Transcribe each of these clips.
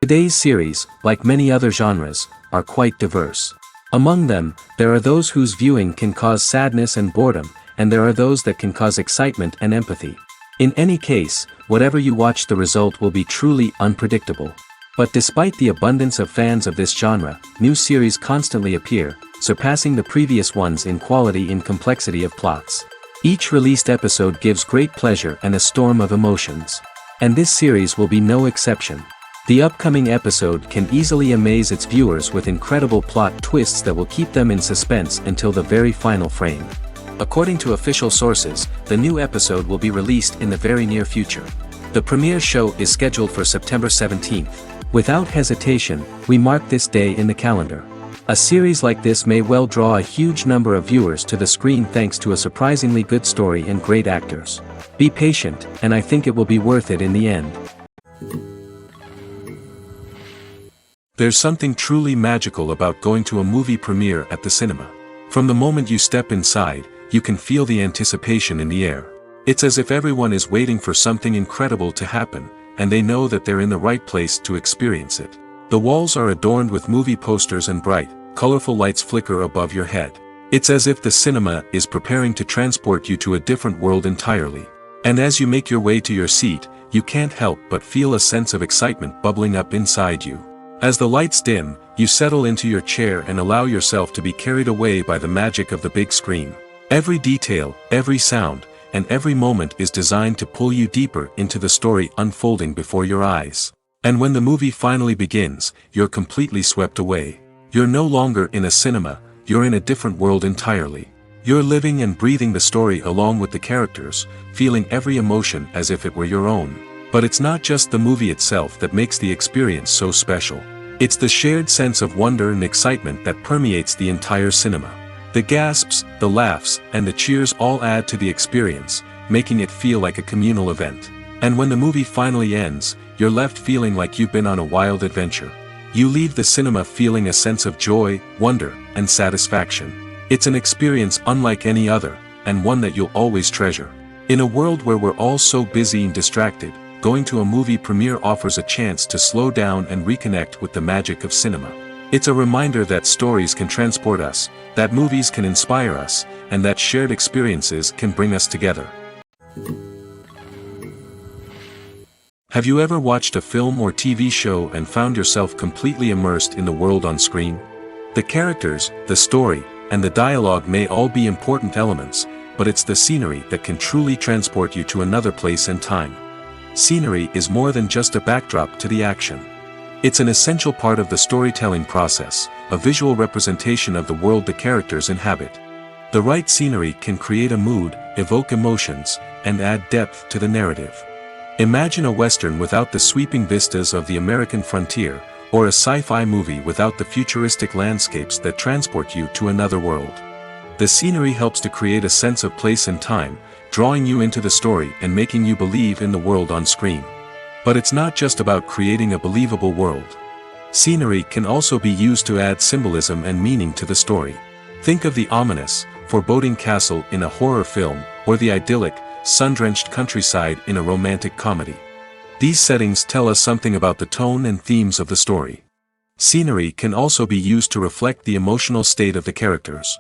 Today's series, like many other genres, are quite diverse. Among them, there are those whose viewing can cause sadness and boredom, and there are those that can cause excitement and empathy. In any case, whatever you watch, the result will be truly unpredictable. But despite the abundance of fans of this genre, new series constantly appear, surpassing the previous ones in quality and complexity of plots. Each released episode gives great pleasure and a storm of emotions. And this series will be no exception. The upcoming episode can easily amaze its viewers with incredible plot twists that will keep them in suspense until the very final frame. According to official sources, the new episode will be released in the very near future. The premiere show is scheduled for September 17th. Without hesitation, we mark this day in the calendar. A series like this may well draw a huge number of viewers to the screen thanks to a surprisingly good story and great actors. Be patient, and I think it will be worth it in the end. There's something truly magical about going to a movie premiere at the cinema. From the moment you step inside, you can feel the anticipation in the air. It's as if everyone is waiting for something incredible to happen, and they know that they're in the right place to experience it. The walls are adorned with movie posters and bright, colorful lights flicker above your head. It's as if the cinema is preparing to transport you to a different world entirely. And as you make your way to your seat, you can't help but feel a sense of excitement bubbling up inside you. As the lights dim, you settle into your chair and allow yourself to be carried away by the magic of the big screen. Every detail, every sound, and every moment is designed to pull you deeper into the story unfolding before your eyes. And when the movie finally begins, you're completely swept away. You're no longer in a cinema, you're in a different world entirely. You're living and breathing the story along with the characters, feeling every emotion as if it were your own. But it's not just the movie itself that makes the experience so special. It's the shared sense of wonder and excitement that permeates the entire cinema. The gasps, the laughs, and the cheers all add to the experience, making it feel like a communal event. And when the movie finally ends, you're left feeling like you've been on a wild adventure. You leave the cinema feeling a sense of joy, wonder, and satisfaction. It's an experience unlike any other, and one that you'll always treasure. In a world where we're all so busy and distracted, going to a movie premiere offers a chance to slow down and reconnect with the magic of cinema. It's a reminder that stories can transport us, that movies can inspire us, and that shared experiences can bring us together. Have you ever watched a film or TV show and found yourself completely immersed in the world on screen? The characters, the story, and the dialogue may all be important elements, but it's the scenery that can truly transport you to another place and time. Scenery is more than just a backdrop to the action. It's an essential part of the storytelling process, a visual representation of the world the characters inhabit. The right scenery can create a mood, evoke emotions, and add depth to the narrative. Imagine a Western without the sweeping vistas of the American frontier, or a sci-fi movie without the futuristic landscapes that transport you to another world. The scenery helps to create a sense of place and time, drawing you into the story and making you believe in the world on screen. But it's not just about creating a believable world. Scenery can also be used to add symbolism and meaning to the story. Think of the ominous, foreboding castle in a horror film, or the idyllic, sun-drenched countryside in a romantic comedy. These settings tell us something about the tone and themes of the story. Scenery can also be used to reflect the emotional state of the characters.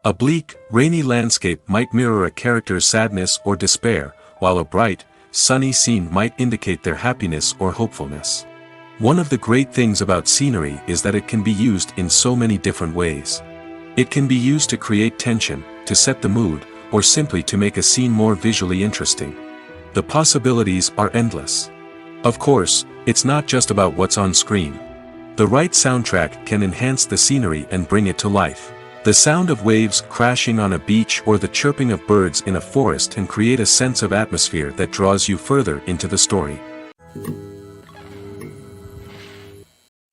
A bleak, rainy landscape might mirror a character's sadness or despair, while a bright, sunny scene might indicate their happiness or hopefulness. One of the great things about scenery is that it can be used in so many different ways. It can be used to create tension, to set the mood, or simply to make a scene more visually interesting. The possibilities are endless. Of course, it's not just about what's on screen. The right soundtrack can enhance the scenery and bring it to life. The sound of waves crashing on a beach or the chirping of birds in a forest can create a sense of atmosphere that draws you further into the story.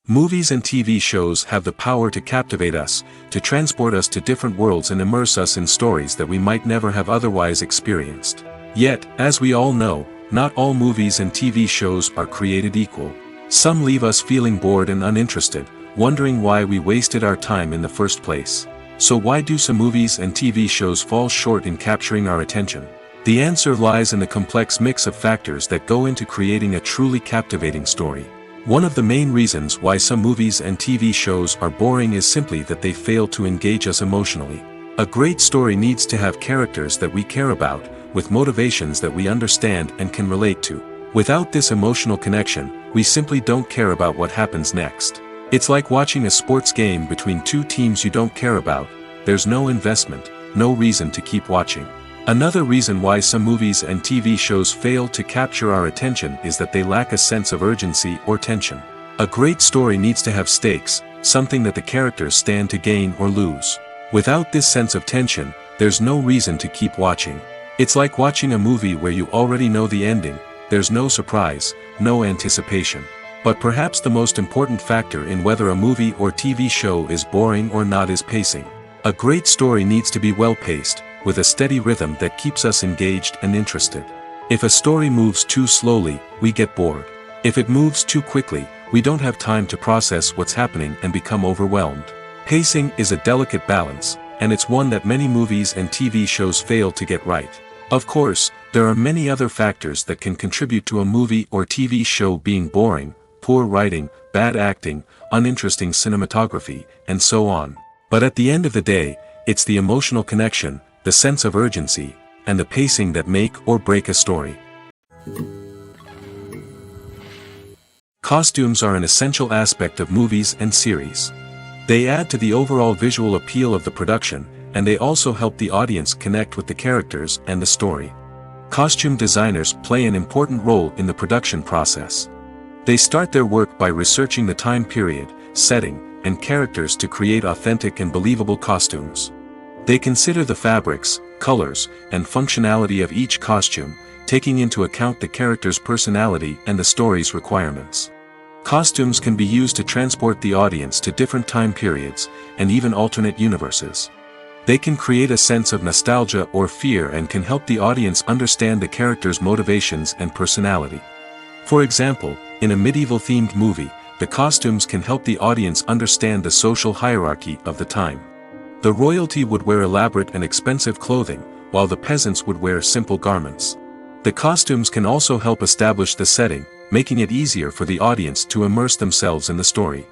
Movies and TV shows have the power to captivate us, to transport us to different worlds and immerse us in stories that we might never have otherwise experienced. Yet, as we all know, not all movies and TV shows are created equal. Some leave us feeling bored and uninterested, wondering why we wasted our time in the first place. So why do some movies and TV shows fall short in capturing our attention? The answer lies in the complex mix of factors that go into creating a truly captivating story. One of the main reasons why some movies and TV shows are boring is simply that they fail to engage us emotionally. A great story needs to have characters that we care about, with motivations that we understand and can relate to. Without this emotional connection, we simply don't care about what happens next. It's like watching a sports game between two teams you don't care about. There's no investment, no reason to keep watching. Another reason why some movies and TV shows fail to capture our attention is that they lack a sense of urgency or tension. A great story needs to have stakes, something that the characters stand to gain or lose. Without this sense of tension, there's no reason to keep watching. It's like watching a movie where you already know the ending. There's no surprise, no anticipation. But perhaps the most important factor in whether a movie or TV show is boring or not is pacing. A great story needs to be well-paced, with a steady rhythm that keeps us engaged and interested. If a story moves too slowly, we get bored. If it moves too quickly, we don't have time to process what's happening and become overwhelmed. Pacing is a delicate balance, and it's one that many movies and TV shows fail to get right. Of course, there are many other factors that can contribute to a movie or TV show being boring: poor writing, bad acting, uninteresting cinematography, and so on. But at the end of the day, it's the emotional connection, the sense of urgency, and the pacing that make or break a story. Costumes are an essential aspect of movies and series. They add to the overall visual appeal of the production, and they also help the audience connect with the characters and the story. Costume designers play an important role in the production process. They start their work by researching the time period, setting, and characters to create authentic and believable costumes. They consider the fabrics, colors, and functionality of each costume, taking into account the character's personality and the story's requirements. Costumes can be used to transport the audience to different time periods, and even alternate universes. They can create a sense of nostalgia or fear and can help the audience understand the character's motivations and personality. For example, in a medieval-themed movie, the costumes can help the audience understand the social hierarchy of the time. The royalty would wear elaborate and expensive clothing, while the peasants would wear simple garments. The costumes can also help establish the setting, making it easier for the audience to immerse themselves in the story.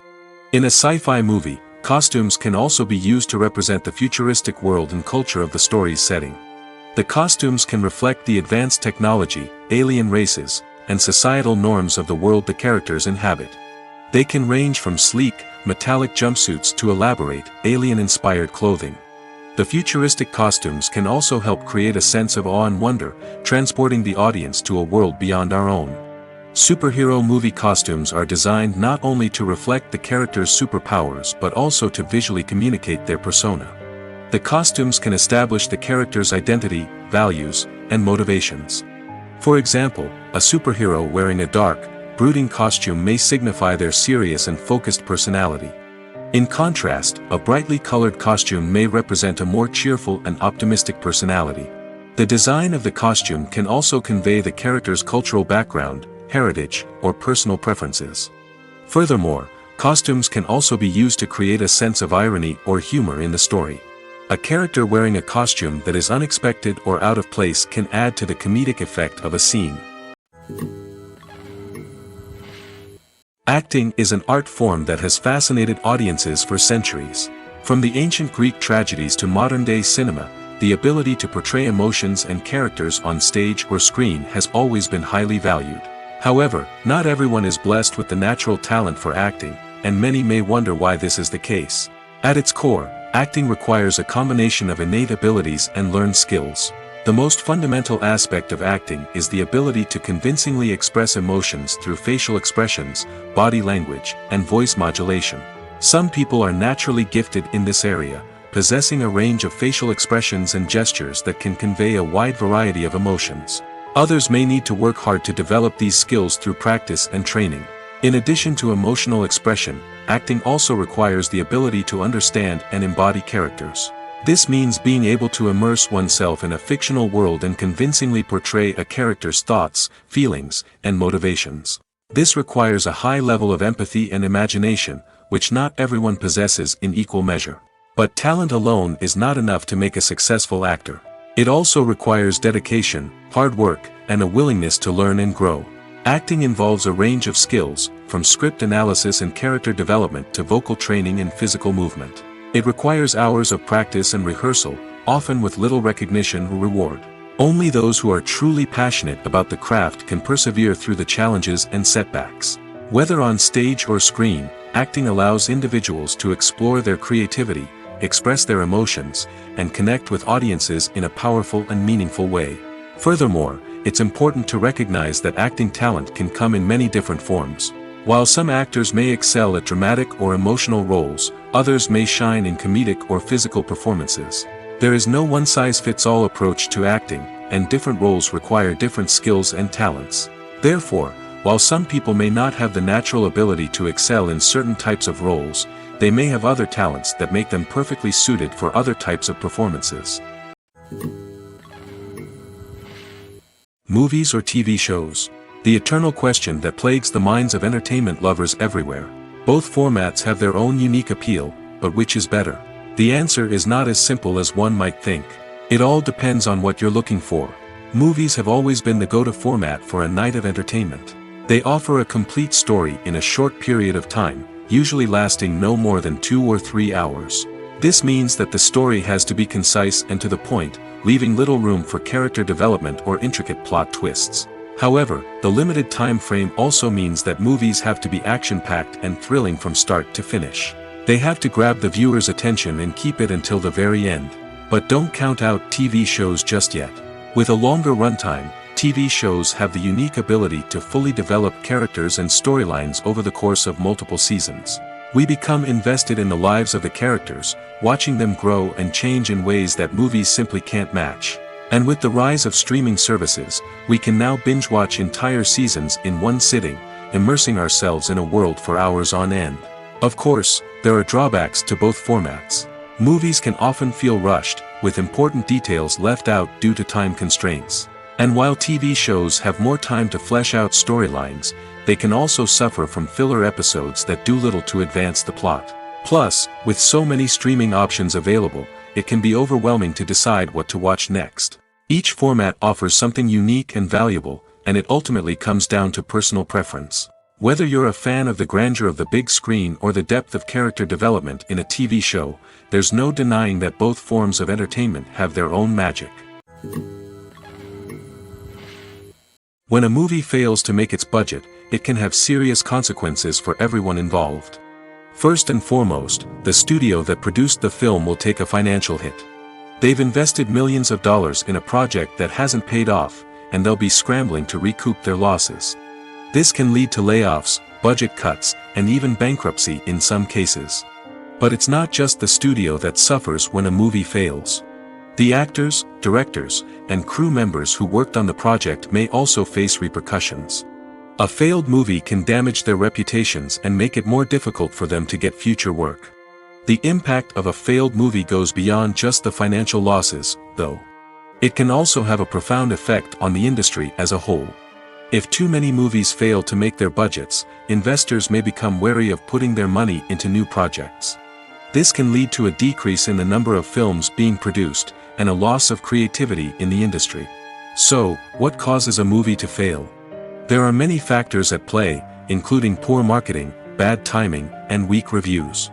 In a sci-fi movie, costumes can also be used to represent the futuristic world and culture of the story's setting. The costumes can reflect the advanced technology, alien races, and societal norms of the world the characters inhabit. They can range from sleek, metallic jumpsuits to elaborate, alien-inspired clothing. The futuristic costumes can also help create a sense of awe and wonder, transporting the audience to a world beyond our own. Superhero movie costumes are designed not only to reflect the character's superpowers but also to visually communicate their persona. The costumes can establish the character's identity, values, and motivations. For example, a superhero wearing a dark, brooding costume may signify their serious and focused personality. In contrast, a brightly colored costume may represent a more cheerful and optimistic personality. The design of the costume can also convey the character's cultural background, heritage, or personal preferences. Furthermore, costumes can also be used to create a sense of irony or humor in the story. A character wearing a costume that is unexpected or out of place can add to the comedic effect of a scene. Acting is an art form that has fascinated audiences for centuries. From the ancient Greek tragedies to modern-day cinema, the ability to portray emotions and characters on stage or screen has always been highly valued. However, not everyone is blessed with the natural talent for acting, and many may wonder why this is the case. At its core, acting requires a combination of innate abilities and learned skills. The most fundamental aspect of acting is the ability to convincingly express emotions through facial expressions, body language, and voice modulation. Some people are naturally gifted in this area, possessing a range of facial expressions and gestures that can convey a wide variety of emotions. Others may need to work hard to develop these skills through practice and training. In addition to emotional expression, acting also requires the ability to understand and embody characters. This means being able to immerse oneself in a fictional world and convincingly portray a character's thoughts, feelings, and motivations. This requires a high level of empathy and imagination, which not everyone possesses in equal measure. But talent alone is not enough to make a successful actor. It also requires dedication, hard work, and a willingness to learn and grow. Acting involves a range of skills, from script analysis and character development to vocal training and physical movement. It requires hours of practice and rehearsal, often with little recognition or reward. Only those who are truly passionate about the craft can persevere through the challenges and setbacks. Whether on stage or screen, acting allows individuals to explore their creativity, express their emotions, and connect with audiences in a powerful and meaningful way. Furthermore, it's important to recognize that acting talent can come in many different forms. While some actors may excel at dramatic or emotional roles, others may shine in comedic or physical performances. There is no one-size-fits-all approach to acting, and different roles require different skills and talents. Therefore, while some people may not have the natural ability to excel in certain types of roles, they may have other talents that make them perfectly suited for other types of performances. Movies or TV shows? The eternal question that plagues the minds of entertainment lovers everywhere. Both formats have their own unique appeal, but which is better? The answer is not as simple as one might think. It all depends on what you're looking for. Movies have always been the go-to format for a night of entertainment. They offer a complete story in a short period of time, usually lasting no more than 2 or 3 hours. This means that the story has to be concise and to the point, leaving little room for character development or intricate plot twists. However, the limited time frame also means that movies have to be action-packed and thrilling from start to finish. They have to grab the viewer's attention and keep it until the very end. But don't count out TV shows just yet. With a longer runtime, TV shows have the unique ability to fully develop characters and storylines over the course of multiple seasons. We become invested in the lives of the characters, watching them grow and change in ways that movies simply can't match. And with the rise of streaming services, we can now binge-watch entire seasons in one sitting, immersing ourselves in a world for hours on end. Of course, there are drawbacks to both formats. Movies can often feel rushed, with important details left out due to time constraints. And while TV shows have more time to flesh out storylines, they can also suffer from filler episodes that do little to advance the plot. Plus, with so many streaming options available, it can be overwhelming to decide what to watch next. Each format offers something unique and valuable, and it ultimately comes down to personal preference. Whether you're a fan of the grandeur of the big screen or the depth of character development in a TV show, there's no denying that both forms of entertainment have their own magic. When a movie fails to make its budget, it can have serious consequences for everyone involved. First and foremost, the studio that produced the film will take a financial hit. They've invested millions of dollars in a project that hasn't paid off, and they'll be scrambling to recoup their losses. This can lead to layoffs, budget cuts, and even bankruptcy in some cases. But it's not just the studio that suffers when a movie fails. The actors, directors, and crew members who worked on the project may also face repercussions. A failed movie can damage their reputations and make it more difficult for them to get future work. The impact of a failed movie goes beyond just the financial losses, though. It can also have a profound effect on the industry as a whole. If too many movies fail to make their budgets, investors may become wary of putting their money into new projects. This can lead to a decrease in the number of films being produced, and a loss of creativity in the industry. So, what causes a movie to fail? There are many factors at play, including poor marketing, bad timing, and weak reviews.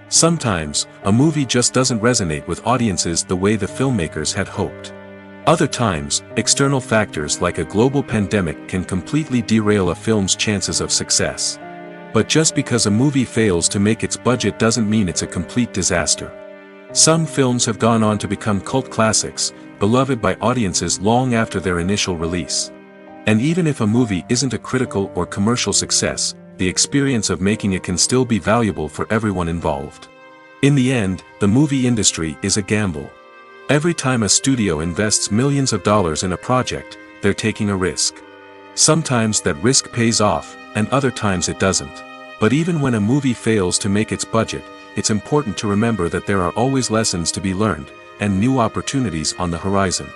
Sometimes, a movie just doesn't resonate with audiences the way the filmmakers had hoped. Other times, external factors like a global pandemic can completely derail a film's chances of success. But just because a movie fails to make its budget doesn't mean it's a complete disaster. Some films have gone on to become cult classics, beloved by audiences long after their initial release. And even if a movie isn't a critical or commercial success, the experience of making it can still be valuable for everyone involved. In the end, the movie industry is a gamble. Every time a studio invests millions of dollars in a project, they're taking a risk. Sometimes that risk pays off, and other times it doesn't. But even when a movie fails to make its budget, it's important to remember that there are always lessons to be learned, and new opportunities on the horizon.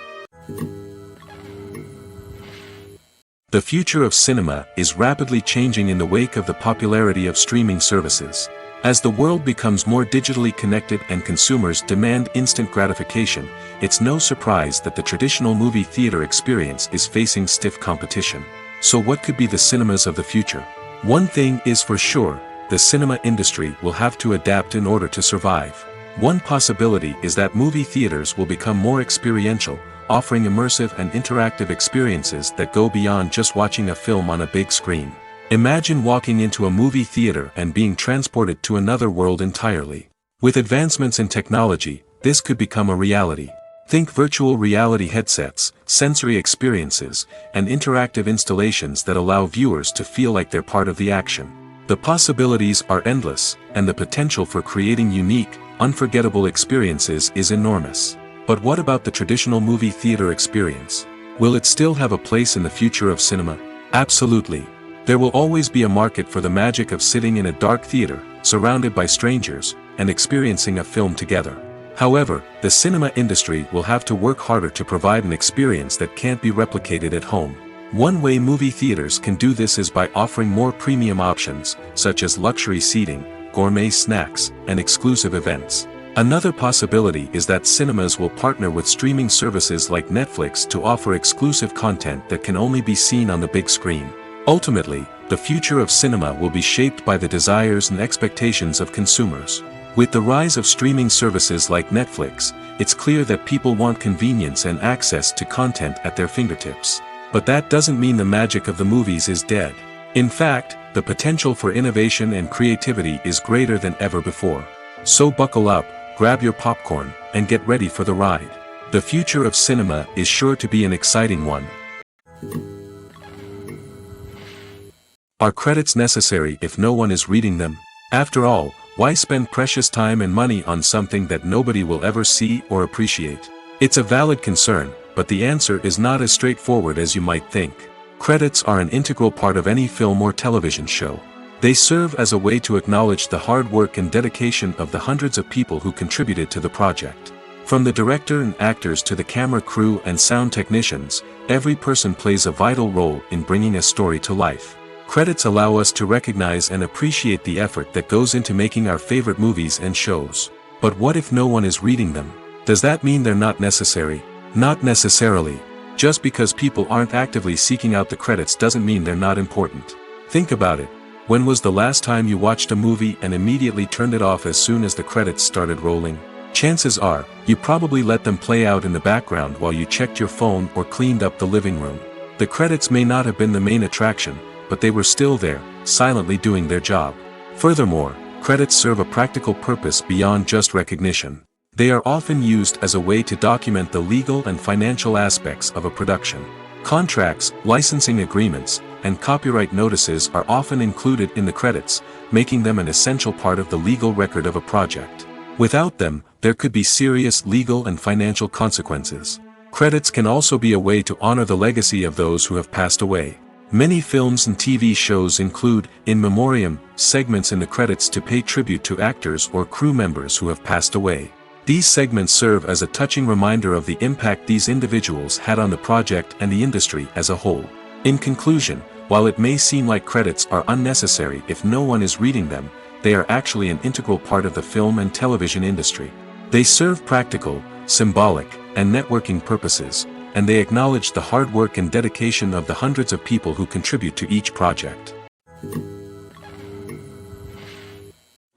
The future of cinema is rapidly changing in the wake of the popularity of streaming services. As the world becomes more digitally connected and consumers demand instant gratification, it's no surprise that the traditional movie theater experience is facing stiff competition. So what could be the cinemas of the future? One thing is for sure, the cinema industry will have to adapt in order to survive. One possibility is that movie theaters will become more experiential, offering immersive and interactive experiences that go beyond just watching a film on a big screen. Imagine walking into a movie theater and being transported to another world entirely. With advancements in technology, this could become a reality. Think virtual reality headsets, sensory experiences, and interactive installations that allow viewers to feel like they're part of the action. The possibilities are endless, and the potential for creating unique, unforgettable experiences is enormous. But what about the traditional movie theater experience? Will it still have a place in the future of cinema? Absolutely. There will always be a market for the magic of sitting in a dark theater, surrounded by strangers, and experiencing a film together. However, the cinema industry will have to work harder to provide an experience that can't be replicated at home. One way movie theaters can do this is by offering more premium options, such as luxury seating, gourmet snacks, and exclusive events. Another possibility is that cinemas will partner with streaming services like Netflix to offer exclusive content that can only be seen on the big screen. Ultimately, the future of cinema will be shaped by the desires and expectations of consumers. With the rise of streaming services like Netflix, it's clear that people want convenience and access to content at their fingertips. But that doesn't mean the magic of the movies is dead. In fact, the potential for innovation and creativity is greater than ever before. So buckle up, grab your popcorn, and get ready for the ride. The future of cinema is sure to be an exciting one. Are credits necessary if no one is reading them? After all, why spend precious time and money on something that nobody will ever see or appreciate? It's a valid concern, but the answer is not as straightforward as you might think. Credits are an integral part of any film or television show. They serve as a way to acknowledge the hard work and dedication of the hundreds of people who contributed to the project. From the director and actors to the camera crew and sound technicians, every person plays a vital role in bringing a story to life. Credits allow us to recognize and appreciate the effort that goes into making our favorite movies and shows. But what if no one is reading them? Does that mean they're not necessary? Not necessarily. Just because people aren't actively seeking out the credits doesn't mean they're not important. Think about it. When was the last time you watched a movie and immediately turned it off as soon as the credits started rolling? Chances are, you probably let them play out in the background while you checked your phone or cleaned up the living room. The credits may not have been the main attraction, but they were still there, silently doing their job. Furthermore, credits serve a practical purpose beyond just recognition. They are often used as a way to document the legal and financial aspects of a production. Contracts, licensing agreements, and copyright notices are often included in the credits, making them an essential part of the legal record of a project. Without them, there could be serious legal and financial consequences. Credits can also be a way to honor the legacy of those who have passed away. Many films and TV shows include, in memoriam, segments in the credits to pay tribute to actors or crew members who have passed away. These segments serve as a touching reminder of the impact these individuals had on the project and the industry as a whole. In conclusion, while it may seem like credits are unnecessary if no one is reading them, they are actually an integral part of the film and television industry. They serve practical, symbolic, and networking purposes, and they acknowledge the hard work and dedication of the hundreds of people who contribute to each project.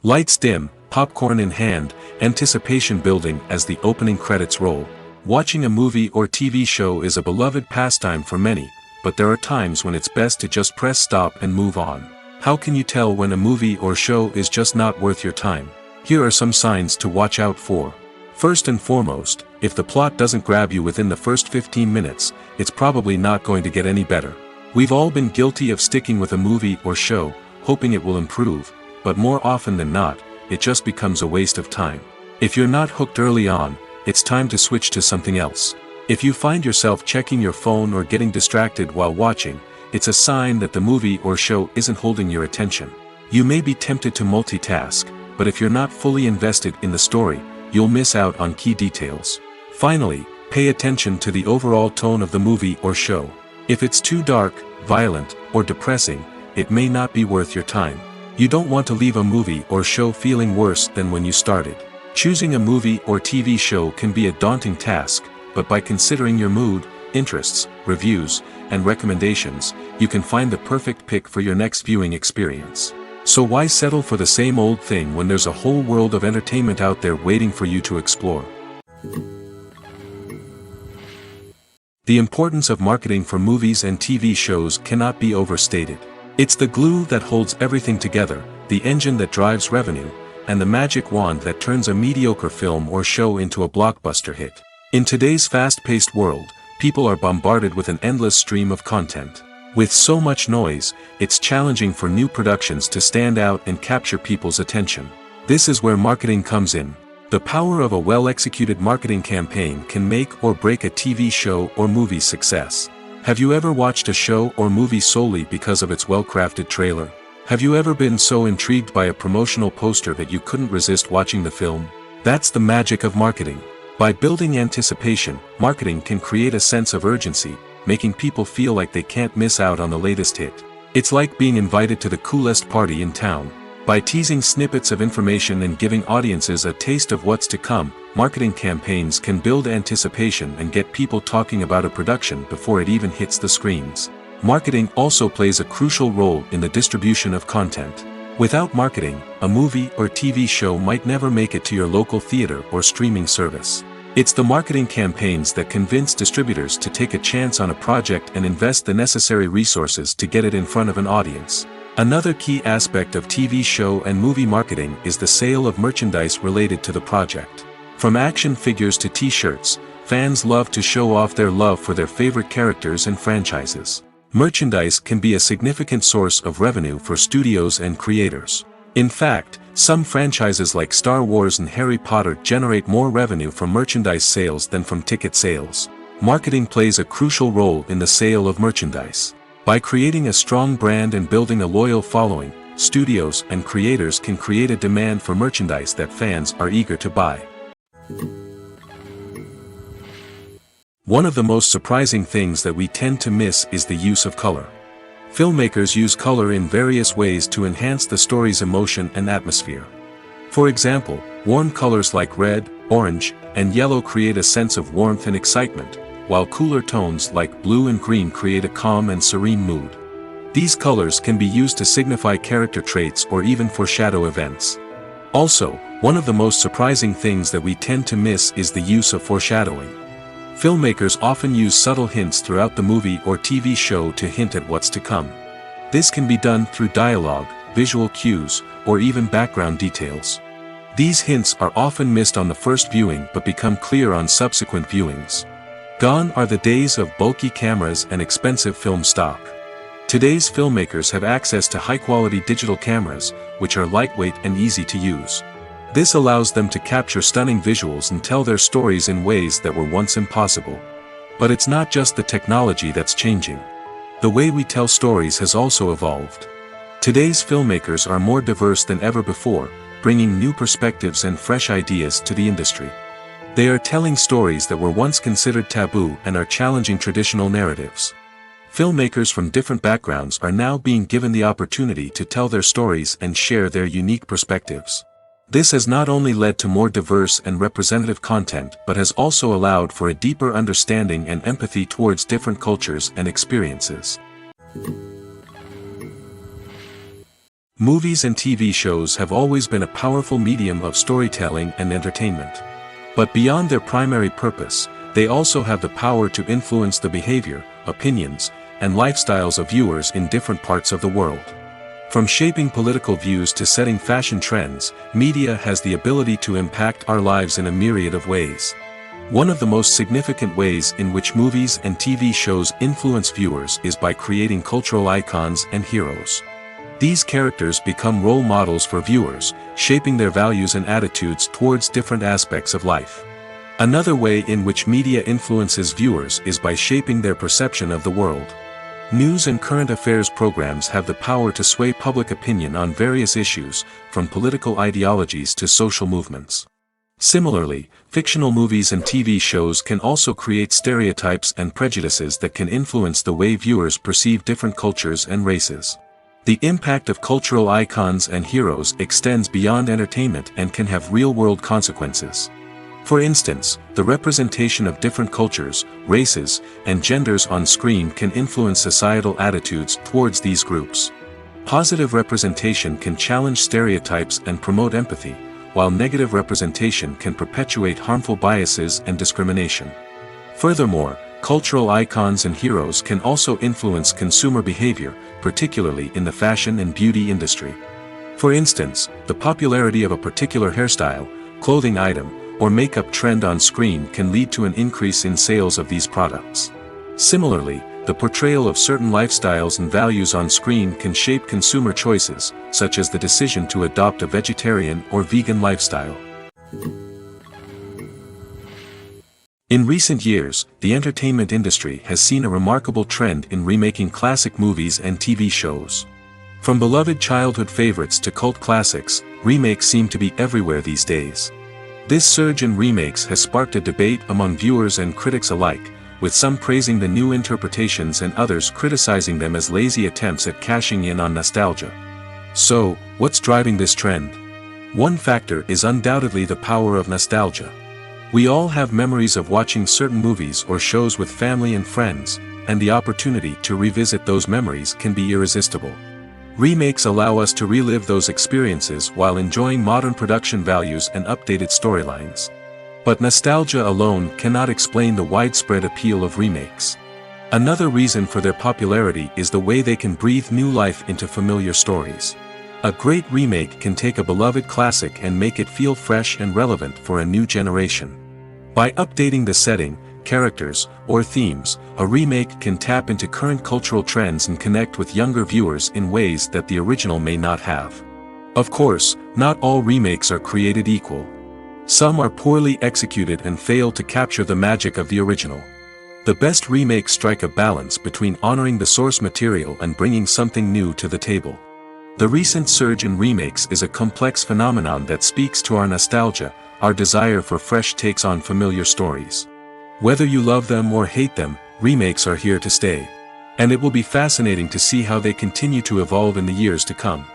Lights dim, popcorn in hand, anticipation building as the opening credits roll. Watching a movie or TV show is a beloved pastime for many, but there are times when it's best to just press stop and move on. How can you tell when a movie or show is just not worth your time? Here are some signs to watch out for. First and foremost, if the plot doesn't grab you within the first 15 minutes, it's probably not going to get any better. We've all been guilty of sticking with a movie or show, hoping it will improve, but more often than not, it just becomes a waste of time. If you're not hooked early on, it's time to switch to something else. If you find yourself checking your phone or getting distracted while watching, it's a sign that the movie or show isn't holding your attention. You may be tempted to multitask, but if you're not fully invested in the story, you'll miss out on key details. Finally, pay attention to the overall tone of the movie or show. If it's too dark, violent, or depressing, it may not be worth your time. You don't want to leave a movie or show feeling worse than when you started. Choosing a movie or TV show can be a daunting task, but by considering your mood, interests, reviews, and recommendations, you can find the perfect pick for your next viewing experience. So why settle for the same old thing when there's a whole world of entertainment out there waiting for you to explore? The importance of marketing for movies and TV shows cannot be overstated. It's the glue that holds everything together, the engine that drives revenue, and the magic wand that turns a mediocre film or show into a blockbuster hit. In today's fast-paced world, people are bombarded with an endless stream of content. With so much noise, it's challenging for new productions to stand out and capture people's attention. This is where marketing comes in. The power of a well-executed marketing campaign can make or break a TV show or movie's success. Have you ever watched a show or movie solely because of its well-crafted trailer? Have you ever been so intrigued by a promotional poster that you couldn't resist watching the film? That's the magic of marketing. By building anticipation, marketing can create a sense of urgency, making people feel like they can't miss out on the latest hit. It's like being invited to the coolest party in town. By teasing snippets of information and giving audiences a taste of what's to come, marketing campaigns can build anticipation and get people talking about a production before it even hits the screens. Marketing also plays a crucial role in the distribution of content. Without marketing, a movie or TV show might never make it to your local theater or streaming service. It's the marketing campaigns that convince distributors to take a chance on a project and invest the necessary resources to get it in front of an audience. Another key aspect of TV show and movie marketing is the sale of merchandise related to the project. From action figures to t-shirts, fans love to show off their love for their favorite characters and franchises. Merchandise can be a significant source of revenue for studios and creators. In fact, some franchises like Star Wars and Harry Potter generate more revenue from merchandise sales than from ticket sales. Marketing plays a crucial role in the sale of merchandise. By creating a strong brand and building a loyal following, studios and creators can create a demand for merchandise that fans are eager to buy. One of the most surprising things that we tend to miss is the use of color. Filmmakers use color in various ways to enhance the story's emotion and atmosphere. For example, warm colors like red, orange, and yellow create a sense of warmth and excitement, while cooler tones like blue and green create a calm and serene mood. These colors can be used to signify character traits or even foreshadow events. Also, one of the most surprising things that we tend to miss is the use of foreshadowing. Filmmakers often use subtle hints throughout the movie or TV show to hint at what's to come. This can be done through dialogue, visual cues, or even background details. These hints are often missed on the first viewing but become clear on subsequent viewings. Gone are the days of bulky cameras and expensive film stock. Today's filmmakers have access to high-quality digital cameras, which are lightweight and easy to use. This allows them to capture stunning visuals and tell their stories in ways that were once impossible. But it's not just the technology that's changing. The way we tell stories has also evolved. Today's filmmakers are more diverse than ever before, bringing new perspectives and fresh ideas to the industry. They are telling stories that were once considered taboo and are challenging traditional narratives. Filmmakers from different backgrounds are now being given the opportunity to tell their stories and share their unique perspectives. This has not only led to more diverse and representative content but has also allowed for a deeper understanding and empathy towards different cultures and experiences. Movies and TV shows have always been a powerful medium of storytelling and entertainment. But beyond their primary purpose, they also have the power to influence the behavior, opinions, and lifestyles of viewers in different parts of the world. From shaping political views to setting fashion trends, media has the ability to impact our lives in a myriad of ways. One of the most significant ways in which movies and TV shows influence viewers is by creating cultural icons and heroes. These characters become role models for viewers, shaping their values and attitudes towards different aspects of life. Another way in which media influences viewers is by shaping their perception of the world. News and current affairs programs have the power to sway public opinion on various issues, from political ideologies to social movements. Similarly, fictional movies and TV shows can also create stereotypes and prejudices that can influence the way viewers perceive different cultures and races. The impact of cultural icons and heroes extends beyond entertainment and can have real-world consequences. For instance, the representation of different cultures, races, and genders on screen can influence societal attitudes towards these groups. Positive representation can challenge stereotypes and promote empathy, while negative representation can perpetuate harmful biases and discrimination. Furthermore, cultural icons and heroes can also influence consumer behavior, particularly in the fashion and beauty industry. For instance, the popularity of a particular hairstyle, clothing item, or makeup trend on screen can lead to an increase in sales of these products. Similarly, the portrayal of certain lifestyles and values on screen can shape consumer choices, such as the decision to adopt a vegetarian or vegan lifestyle. In recent years, the entertainment industry has seen a remarkable trend in remaking classic movies and TV shows. From beloved childhood favorites to cult classics, remakes seem to be everywhere these days. This surge in remakes has sparked a debate among viewers and critics alike, with some praising the new interpretations and others criticizing them as lazy attempts at cashing in on nostalgia. So, what's driving this trend? One factor is undoubtedly the power of nostalgia. We all have memories of watching certain movies or shows with family and friends, and the opportunity to revisit those memories can be irresistible. Remakes allow us to relive those experiences while enjoying modern production values and updated storylines. But nostalgia alone cannot explain the widespread appeal of remakes. Another reason for their popularity is the way they can breathe new life into familiar stories. A great remake can take a beloved classic and make it feel fresh and relevant for a new generation. By updating the setting, characters, or themes, a remake can tap into current cultural trends and connect with younger viewers in ways that the original may not have. Of course, not all remakes are created equal. Some are poorly executed and fail to capture the magic of the original. The best remakes strike a balance between honoring the source material and bringing something new to the table. The recent surge in remakes is a complex phenomenon that speaks to our nostalgia, our desire for fresh takes on familiar stories. Whether you love them or hate them, remakes are here to stay. And it will be fascinating to see how they continue to evolve in the years to come.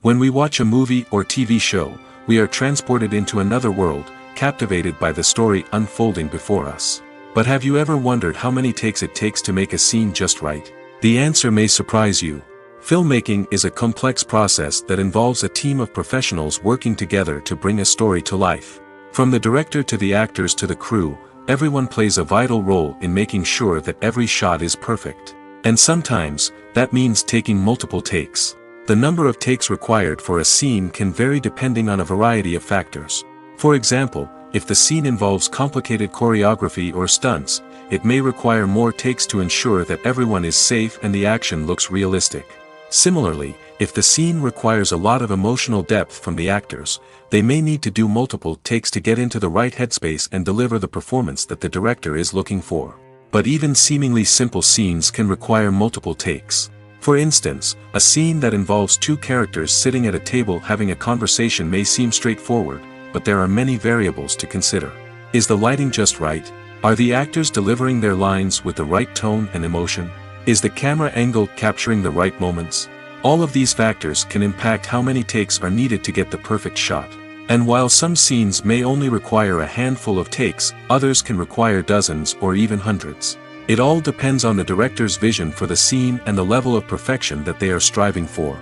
When we watch a movie or TV show, we are transported into another world, captivated by the story unfolding before us. But have you ever wondered how many takes it takes to make a scene just right? The answer may surprise you. Filmmaking is a complex process that involves a team of professionals working together to bring a story to life. From the director to the actors to the crew, everyone plays a vital role in making sure that every shot is perfect. And sometimes, that means taking multiple takes. The number of takes required for a scene can vary depending on a variety of factors. For example, if the scene involves complicated choreography or stunts, it may require more takes to ensure that everyone is safe and the action looks realistic. Similarly, if the scene requires a lot of emotional depth from the actors, they may need to do multiple takes to get into the right headspace and deliver the performance that the director is looking for. But even seemingly simple scenes can require multiple takes. For instance, a scene that involves two characters sitting at a table having a conversation may seem straightforward, but there are many variables to consider. Is the lighting just right? Are the actors delivering their lines with the right tone and emotion? Is the camera angle capturing the right moments? All of these factors can impact how many takes are needed to get the perfect shot. And while some scenes may only require a handful of takes, others can require dozens or even hundreds. It all depends on the director's vision for the scene and the level of perfection that they are striving for.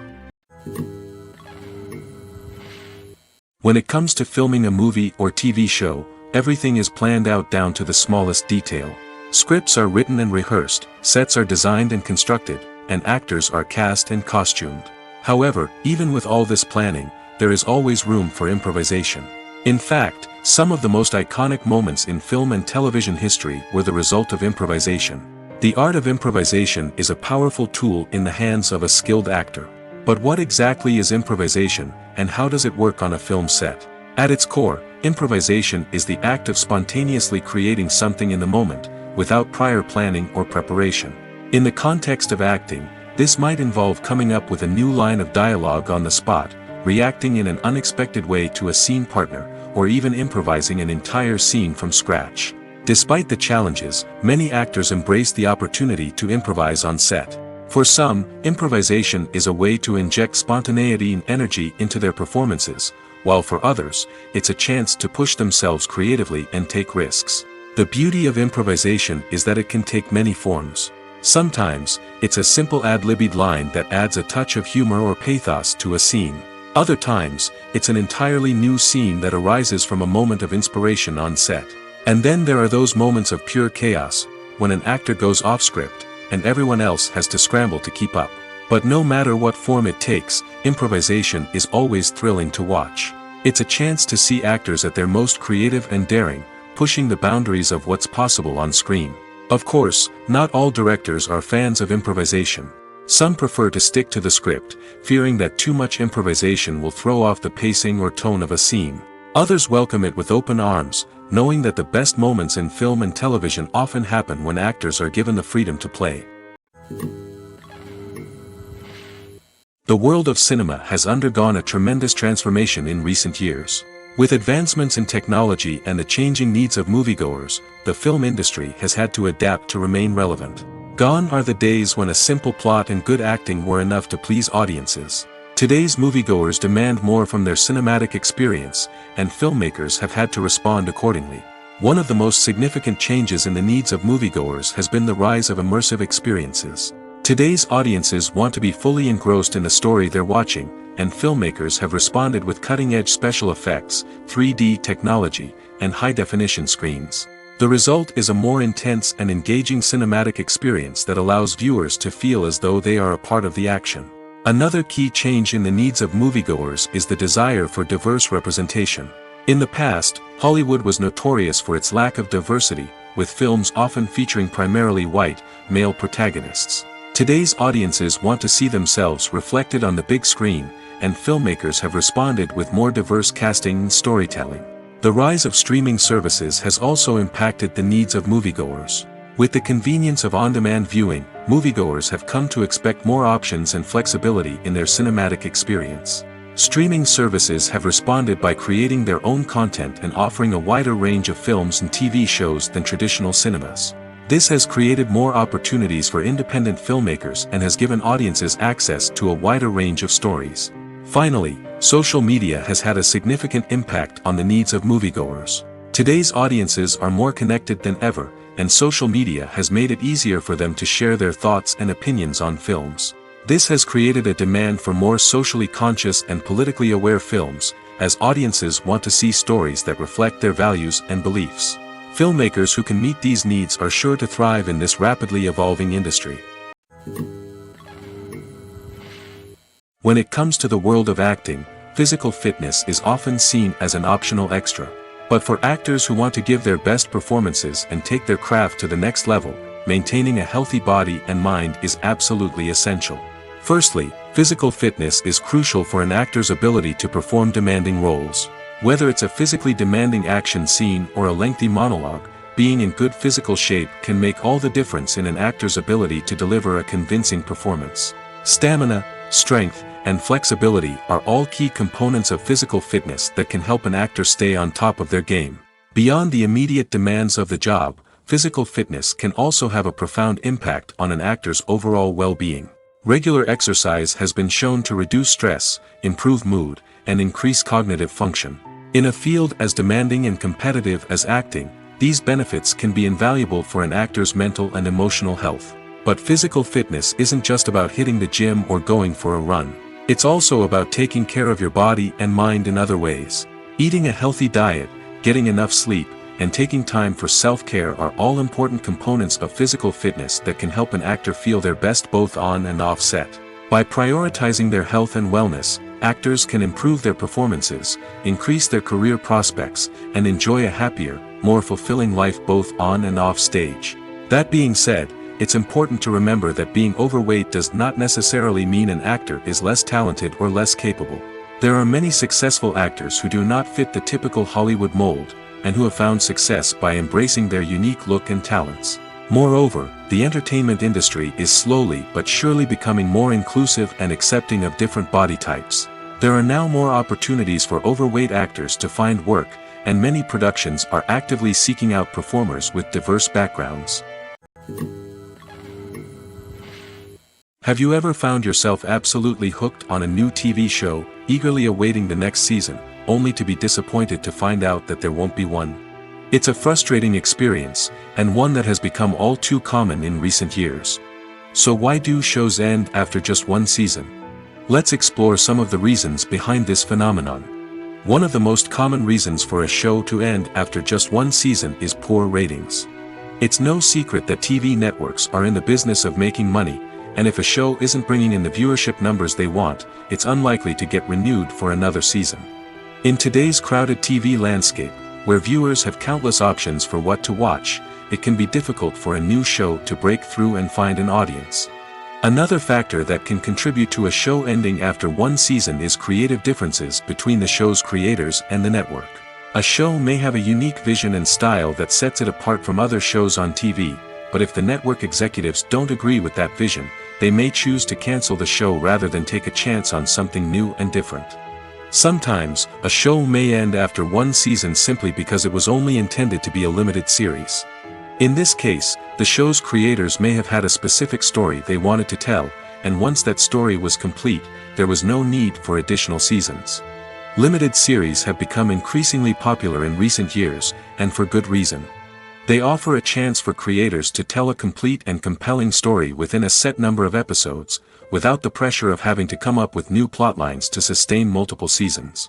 When it comes to filming a movie or TV show, everything is planned out down to the smallest detail. Scripts are written and rehearsed, sets are designed and constructed, and actors are cast and costumed. However, even with all this planning, there is always room for improvisation. In fact, some of the most iconic moments in film and television history were the result of improvisation. The art of improvisation is a powerful tool in the hands of a skilled actor. But what exactly is improvisation, and how does it work on a film set? At its core, improvisation is the act of spontaneously creating something in the moment, without prior planning or preparation. In the context of acting, this might involve coming up with a new line of dialogue on the spot, reacting in an unexpected way to a scene partner, or even improvising an entire scene from scratch. Despite the challenges, many actors embrace the opportunity to improvise on set. For some, improvisation is a way to inject spontaneity and energy into their performances, while for others, it's a chance to push themselves creatively and take risks. The beauty of improvisation is that it can take many forms. Sometimes, it's a simple ad-libbed line that adds a touch of humor or pathos to a scene. Other times, it's an entirely new scene that arises from a moment of inspiration on set. And then there are those moments of pure chaos, when an actor goes off script, and everyone else has to scramble to keep up. But no matter what form it takes, improvisation is always thrilling to watch. It's a chance to see actors at their most creative and daring, pushing the boundaries of what's possible on screen. Of course, not all directors are fans of improvisation. Some prefer to stick to the script, fearing that too much improvisation will throw off the pacing or tone of a scene. Others welcome it with open arms, knowing that the best moments in film and television often happen when actors are given the freedom to play. The world of cinema has undergone a tremendous transformation in recent years. With advancements in technology and the changing needs of moviegoers, the film industry has had to adapt to remain relevant. Gone are the days when a simple plot and good acting were enough to please audiences. Today's moviegoers demand more from their cinematic experience, and filmmakers have had to respond accordingly. One of the most significant changes in the needs of moviegoers has been the rise of immersive experiences. Today's audiences want to be fully engrossed in the story they're watching, and filmmakers have responded with cutting-edge special effects, 3D technology, and high-definition screens. The result is a more intense and engaging cinematic experience that allows viewers to feel as though they are a part of the action. Another key change in the needs of moviegoers is the desire for diverse representation. In the past, Hollywood was notorious for its lack of diversity, with films often featuring primarily white, male protagonists. Today's audiences want to see themselves reflected on the big screen, and filmmakers have responded with more diverse casting and storytelling. The rise of streaming services has also impacted the needs of moviegoers. With the convenience of on-demand viewing, moviegoers have come to expect more options and flexibility in their cinematic experience. Streaming services have responded by creating their own content and offering a wider range of films and TV shows than traditional cinemas. This has created more opportunities for independent filmmakers and has given audiences access to a wider range of stories. Finally, social media has had a significant impact on the needs of moviegoers. Today's audiences are more connected than ever, and social media has made it easier for them to share their thoughts and opinions on films. This has created a demand for more socially conscious and politically aware films, as audiences want to see stories that reflect their values and beliefs. Filmmakers who can meet these needs are sure to thrive in this rapidly evolving industry. When it comes to the world of acting, physical fitness is often seen as an optional extra. But for actors who want to give their best performances and take their craft to the next level, maintaining a healthy body and mind is absolutely essential. Firstly, physical fitness is crucial for an actor's ability to perform demanding roles. Whether it's a physically demanding action scene or a lengthy monologue, being in good physical shape can make all the difference in an actor's ability to deliver a convincing performance. Stamina, strength, and flexibility are all key components of physical fitness that can help an actor stay on top of their game. Beyond the immediate demands of the job, physical fitness can also have a profound impact on an actor's overall well-being. Regular exercise has been shown to reduce stress, improve mood, and increase cognitive function. In a field as demanding and competitive as acting, these benefits can be invaluable for an actor's mental and emotional health. But physical fitness isn't just about hitting the gym or going for a run. It's also about taking care of your body and mind in other ways. Eating a healthy diet, getting enough sleep, and taking time for self-care are all important components of physical fitness that can help an actor feel their best both on and off set. By prioritizing their health and wellness, actors can improve their performances, increase their career prospects, and enjoy a happier, more fulfilling life both on and off stage. That being said, it's important to remember that being overweight does not necessarily mean an actor is less talented or less capable. There are many successful actors who do not fit the typical Hollywood mold, and who have found success by embracing their unique look and talents. Moreover, the entertainment industry is slowly but surely becoming more inclusive and accepting of different body types. There are now more opportunities for overweight actors to find work, and many productions are actively seeking out performers with diverse backgrounds. Have you ever found yourself absolutely hooked on a new TV show, eagerly awaiting the next season, only to be disappointed to find out that there won't be one. It's a frustrating experience, and one that has become all too common in recent years. So why do shows end after just one season? Let's explore some of the reasons behind this phenomenon. One of the most common reasons for a show to end after just one season is poor ratings. It's no secret that TV networks are in the business of making money, and if a show isn't bringing in the viewership numbers they want, it's unlikely to get renewed for another season. In today's crowded TV landscape, where viewers have countless options for what to watch, it can be difficult for a new show to break through and find an audience. Another factor that can contribute to a show ending after one season is creative differences between the show's creators and the network. A show may have a unique vision and style that sets it apart from other shows on TV, but if the network executives don't agree with that vision, they may choose to cancel the show rather than take a chance on something new and different. Sometimes, a show may end after one season simply because it was only intended to be a limited series. In this case, the show's creators may have had a specific story they wanted to tell, and once that story was complete, there was no need for additional seasons. Limited series have become increasingly popular in recent years, and for good reason. They offer a chance for creators to tell a complete and compelling story within a set number of episodes, without the pressure of having to come up with new plotlines to sustain multiple seasons.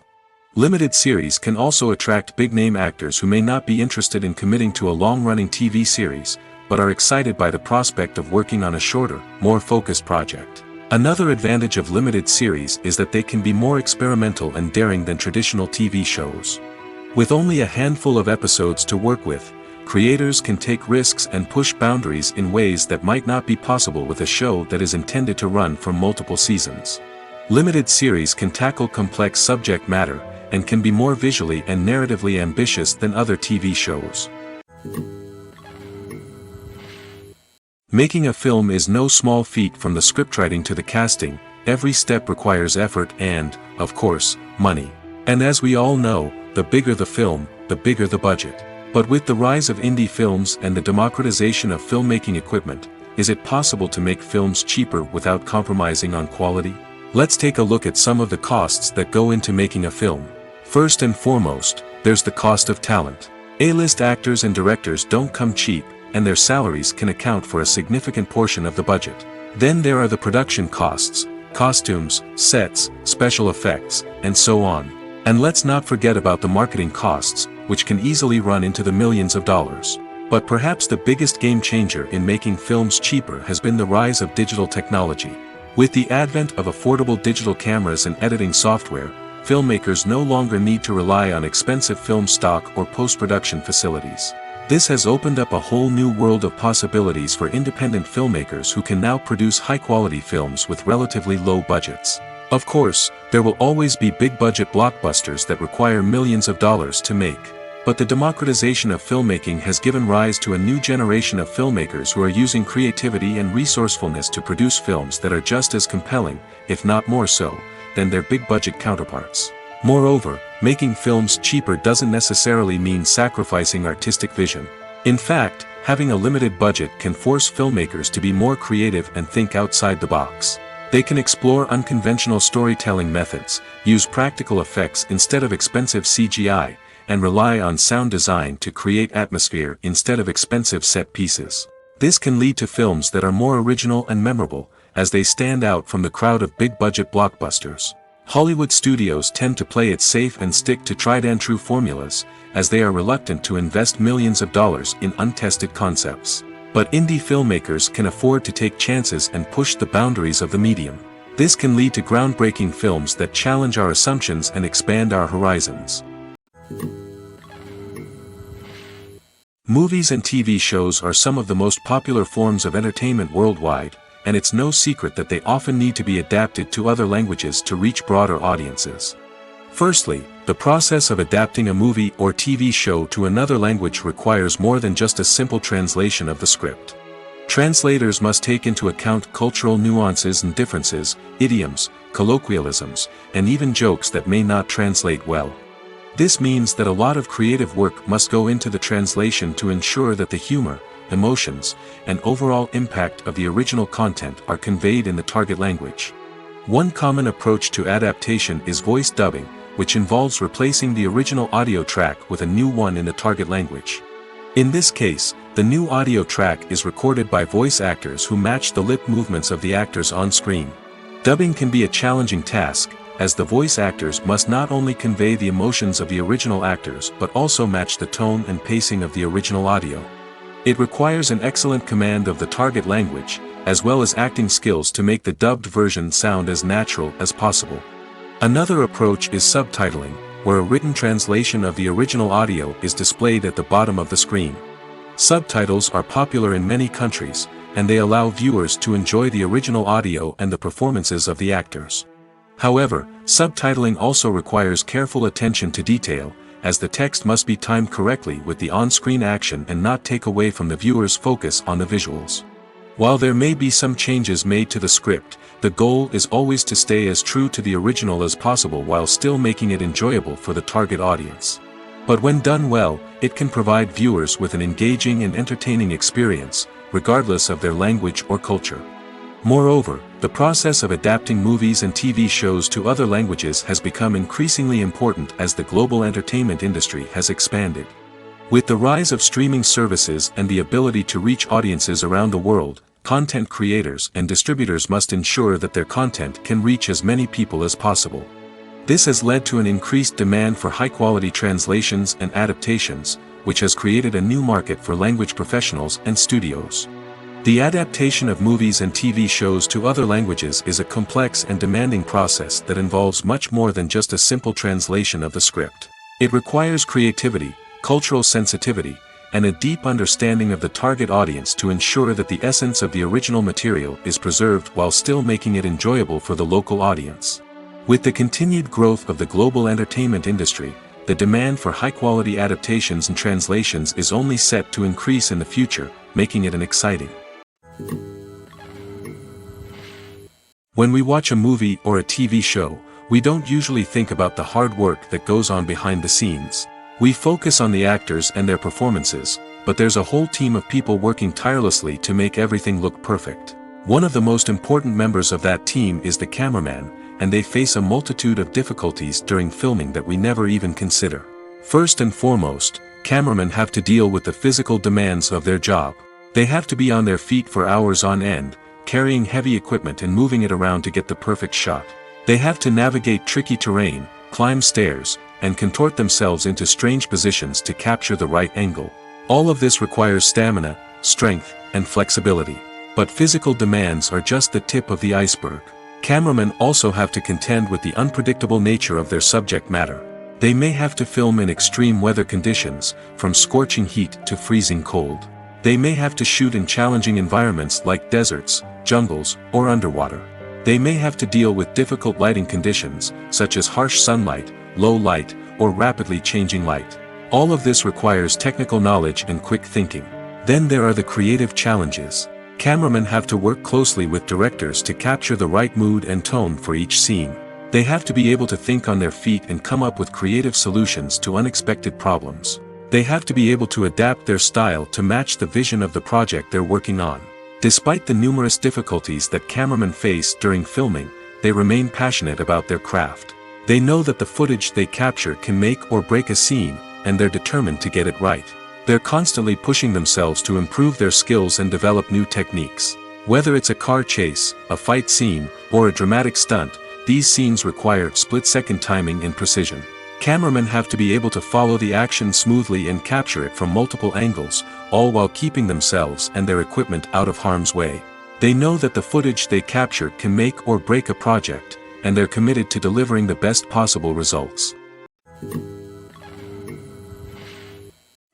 Limited series can also attract big-name actors who may not be interested in committing to a long-running TV series, but are excited by the prospect of working on a shorter, more focused project. Another advantage of limited series is that they can be more experimental and daring than traditional TV shows. With only a handful of episodes to work with, creators can take risks and push boundaries in ways that might not be possible with a show that is intended to run for multiple seasons. Limited series can tackle complex subject matter, and can be more visually and narratively ambitious than other TV shows. Making a film is no small feat. From the scriptwriting to the casting, every step requires effort and, of course, money. And as we all know, the bigger the film, the bigger the budget. But with the rise of indie films and the democratization of filmmaking equipment, is it possible to make films cheaper without compromising on quality? Let's take a look at some of the costs that go into making a film. First and foremost, there's the cost of talent. A-list actors and directors don't come cheap, and their salaries can account for a significant portion of the budget. Then there are the production costs, costumes, sets, special effects, and so on. And let's not forget about the marketing costs, which can easily run into the millions of dollars. But perhaps the biggest game changer in making films cheaper has been the rise of digital technology. With the advent of affordable digital cameras and editing software, filmmakers no longer need to rely on expensive film stock or post-production facilities. This has opened up a whole new world of possibilities for independent filmmakers who can now produce high-quality films with relatively low budgets. Of course, there will always be big-budget blockbusters that require millions of dollars to make. But the democratization of filmmaking has given rise to a new generation of filmmakers who are using creativity and resourcefulness to produce films that are just as compelling, if not more so, than their big-budget counterparts. Moreover, making films cheaper doesn't necessarily mean sacrificing artistic vision. In fact, having a limited budget can force filmmakers to be more creative and think outside the box. They can explore unconventional storytelling methods, use practical effects instead of expensive CGI, and rely on sound design to create atmosphere instead of expensive set pieces. This can lead to films that are more original and memorable, as they stand out from the crowd of big-budget blockbusters. Hollywood studios tend to play it safe and stick to tried-and-true formulas, as they are reluctant to invest millions of dollars in untested concepts. But indie filmmakers can afford to take chances and push the boundaries of the medium. This can lead to groundbreaking films that challenge our assumptions and expand our horizons. Movies and TV shows are some of the most popular forms of entertainment worldwide, and it's no secret that they often need to be adapted to other languages to reach broader audiences. Firstly, the process of adapting a movie or TV show to another language requires more than just a simple translation of the script. Translators must take into account cultural nuances and differences, idioms, colloquialisms, and even jokes that may not translate well. This means that a lot of creative work must go into the translation to ensure that the humor, emotions, and overall impact of the original content are conveyed in the target language. One common approach to adaptation is voice dubbing, which involves replacing the original audio track with a new one in the target language. In this case, the new audio track is recorded by voice actors who match the lip movements of the actors on screen. Dubbing can be a challenging task, as the voice actors must not only convey the emotions of the original actors but also match the tone and pacing of the original audio. It requires an excellent command of the target language, as well as acting skills to make the dubbed version sound as natural as possible. Another approach is subtitling, where a written translation of the original audio is displayed at the bottom of the screen. Subtitles are popular in many countries, and they allow viewers to enjoy the original audio and the performances of the actors. However, subtitling also requires careful attention to detail, as the text must be timed correctly with the on-screen action and not take away from the viewer's focus on the visuals. While there may be some changes made to the script, the goal is always to stay as true to the original as possible while still making it enjoyable for the target audience. But when done well, it can provide viewers with an engaging and entertaining experience, regardless of their language or culture. Moreover, the process of adapting movies and TV shows to other languages has become increasingly important as the global entertainment industry has expanded. With the rise of streaming services and the ability to reach audiences around the world, content creators and distributors must ensure that their content can reach as many people as possible. This has led to an increased demand for high-quality translations and adaptations, which has created a new market for language professionals and studios. The adaptation of movies and TV shows to other languages is a complex and demanding process that involves much more than just a simple translation of the script. It requires creativity, cultural sensitivity, and a deep understanding of the target audience to ensure that the essence of the original material is preserved while still making it enjoyable for the local audience. With the continued growth of the global entertainment industry, the demand for high-quality adaptations and translations is only set to increase in the future, making it an exciting. When we watch a movie or a TV show, we don't usually think about the hard work that goes on behind the scenes. We focus on the actors and their performances, but there's a whole team of people working tirelessly to make everything look perfect. One of the most important members of that team is the cameraman, and they face a multitude of difficulties during filming that we never even consider. First and foremost, cameramen have to deal with the physical demands of their job. They have to be on their feet for hours on end, carrying heavy equipment and moving it around to get the perfect shot. They have to navigate tricky terrain, climb stairs, and contort themselves into strange positions to capture the right angle. All of this requires stamina, strength, and flexibility. But physical demands are just the tip of the iceberg. Cameramen also have to contend with the unpredictable nature of their subject matter. They may have to film in extreme weather conditions, from scorching heat to freezing cold. They may have to shoot in challenging environments like deserts, jungles, or underwater. They may have to deal with difficult lighting conditions, such as harsh sunlight, low light, or rapidly changing light. All of this requires technical knowledge and quick thinking. Then there are the creative challenges. Cameramen have to work closely with directors to capture the right mood and tone for each scene. They have to be able to think on their feet and come up with creative solutions to unexpected problems. They have to be able to adapt their style to match the vision of the project they're working on. Despite the numerous difficulties that cameramen face during filming, they remain passionate about their craft. They know that the footage they capture can make or break a scene, and they're determined to get it right. They're constantly pushing themselves to improve their skills and develop new techniques. Whether it's a car chase, a fight scene, or a dramatic stunt, these scenes require split-second timing and precision. Cameramen have to be able to follow the action smoothly and capture it from multiple angles, all while keeping themselves and their equipment out of harm's way. They know that the footage they capture can make or break a project, and they're committed to delivering the best possible results.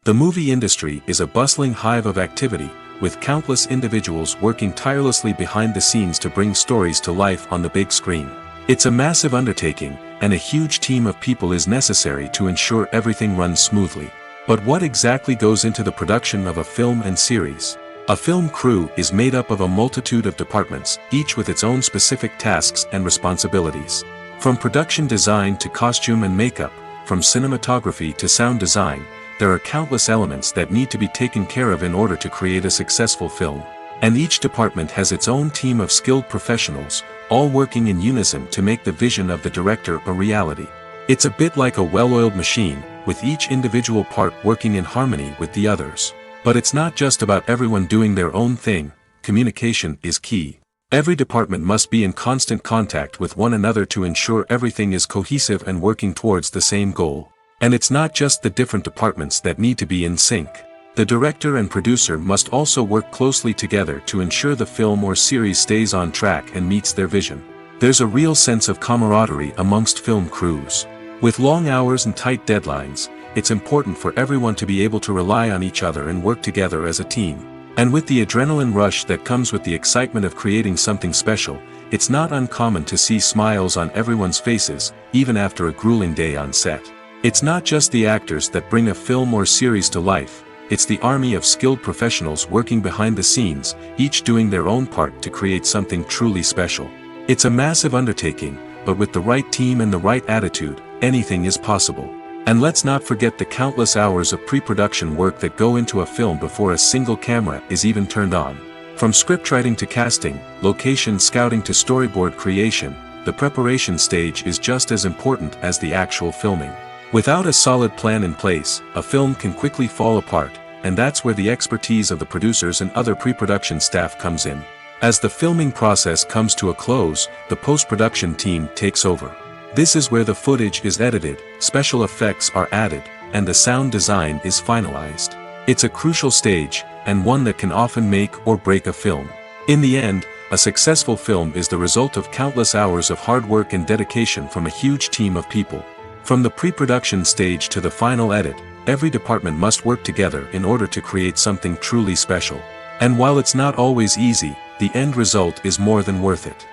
The movie industry is a bustling hive of activity, with countless individuals working tirelessly behind the scenes to bring stories to life on the big screen. It's a massive undertaking, and a huge team of people is necessary to ensure everything runs smoothly. But what exactly goes into the production of a film and series? A film crew is made up of a multitude of departments, each with its own specific tasks and responsibilities. From production design to costume and makeup, from cinematography to sound design, there are countless elements that need to be taken care of in order to create a successful film. And each department has its own team of skilled professionals, all working in unison to make the vision of the director a reality. It's a bit like a well-oiled machine, with each individual part working in harmony with the others. But it's not just about everyone doing their own thing. Communication is key. Every department must be in constant contact with one another to ensure everything is cohesive and working towards the same goal. And it's not just the different departments that need to be in sync. The director and producer must also work closely together to ensure the film or series stays on track and meets their vision. There's a real sense of camaraderie amongst film crews. With long hours and tight deadlines, it's important for everyone to be able to rely on each other and work together as a team. And with the adrenaline rush that comes with the excitement of creating something special, it's not uncommon to see smiles on everyone's faces, even after a grueling day on set. It's not just the actors that bring a film or series to life, it's the army of skilled professionals working behind the scenes, each doing their own part to create something truly special. It's a massive undertaking, but with the right team and the right attitude, anything is possible. And let's not forget the countless hours of pre-production work that go into a film before a single camera is even turned on. From scriptwriting to casting, location scouting to storyboard creation, the preparation stage is just as important as the actual filming. Without a solid plan in place, a film can quickly fall apart, and that's where the expertise of the producers and other pre-production staff comes in. As the filming process comes to a close, the post-production team takes over. This is where the footage is edited, special effects are added, and the sound design is finalized. It's a crucial stage, and one that can often make or break a film. In the end, a successful film is the result of countless hours of hard work and dedication from a huge team of people. From the pre-production stage to the final edit, every department must work together in order to create something truly special. And while it's not always easy, the end result is more than worth it.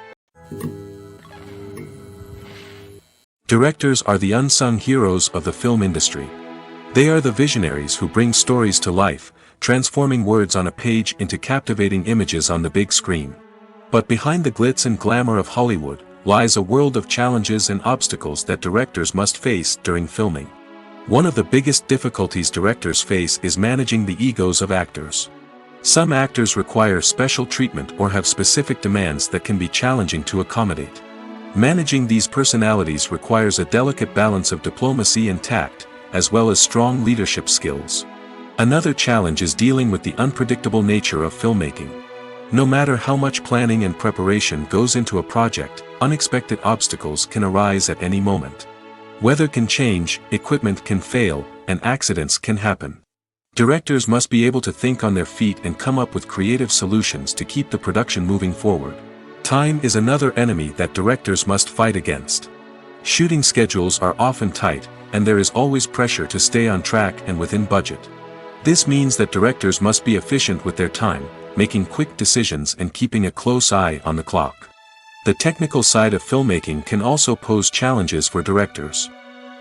Directors are the unsung heroes of the film industry. They are the visionaries who bring stories to life, transforming words on a page into captivating images on the big screen. But behind the glitz and glamour of Hollywood, lies a world of challenges and obstacles that directors must face during filming. One of the biggest difficulties directors face is managing the egos of actors. Some actors require special treatment or have specific demands that can be challenging to accommodate. Managing these personalities requires a delicate balance of diplomacy and tact, as well as strong leadership skills. Another challenge is dealing with the unpredictable nature of filmmaking. No matter how much planning and preparation goes into a project, unexpected obstacles can arise at any moment. Weather can change, equipment can fail, and accidents can happen. Directors must be able to think on their feet and come up with creative solutions to keep the production moving forward. Time is another enemy that directors must fight against. Shooting schedules are often tight, and there is always pressure to stay on track and within budget. This means that directors must be efficient with their time, making quick decisions and keeping a close eye on the clock. The technical side of filmmaking can also pose challenges for directors.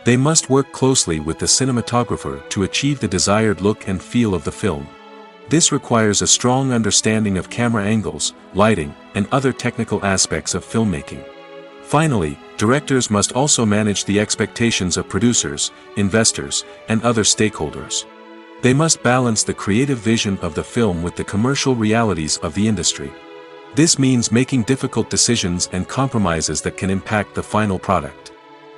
They must work closely with the cinematographer to achieve the desired look and feel of the film. This requires a strong understanding of camera angles, lighting, and other technical aspects of filmmaking. Finally, directors must also manage the expectations of producers, investors, and other stakeholders. They must balance the creative vision of the film with the commercial realities of the industry. This means making difficult decisions and compromises that can impact the final product.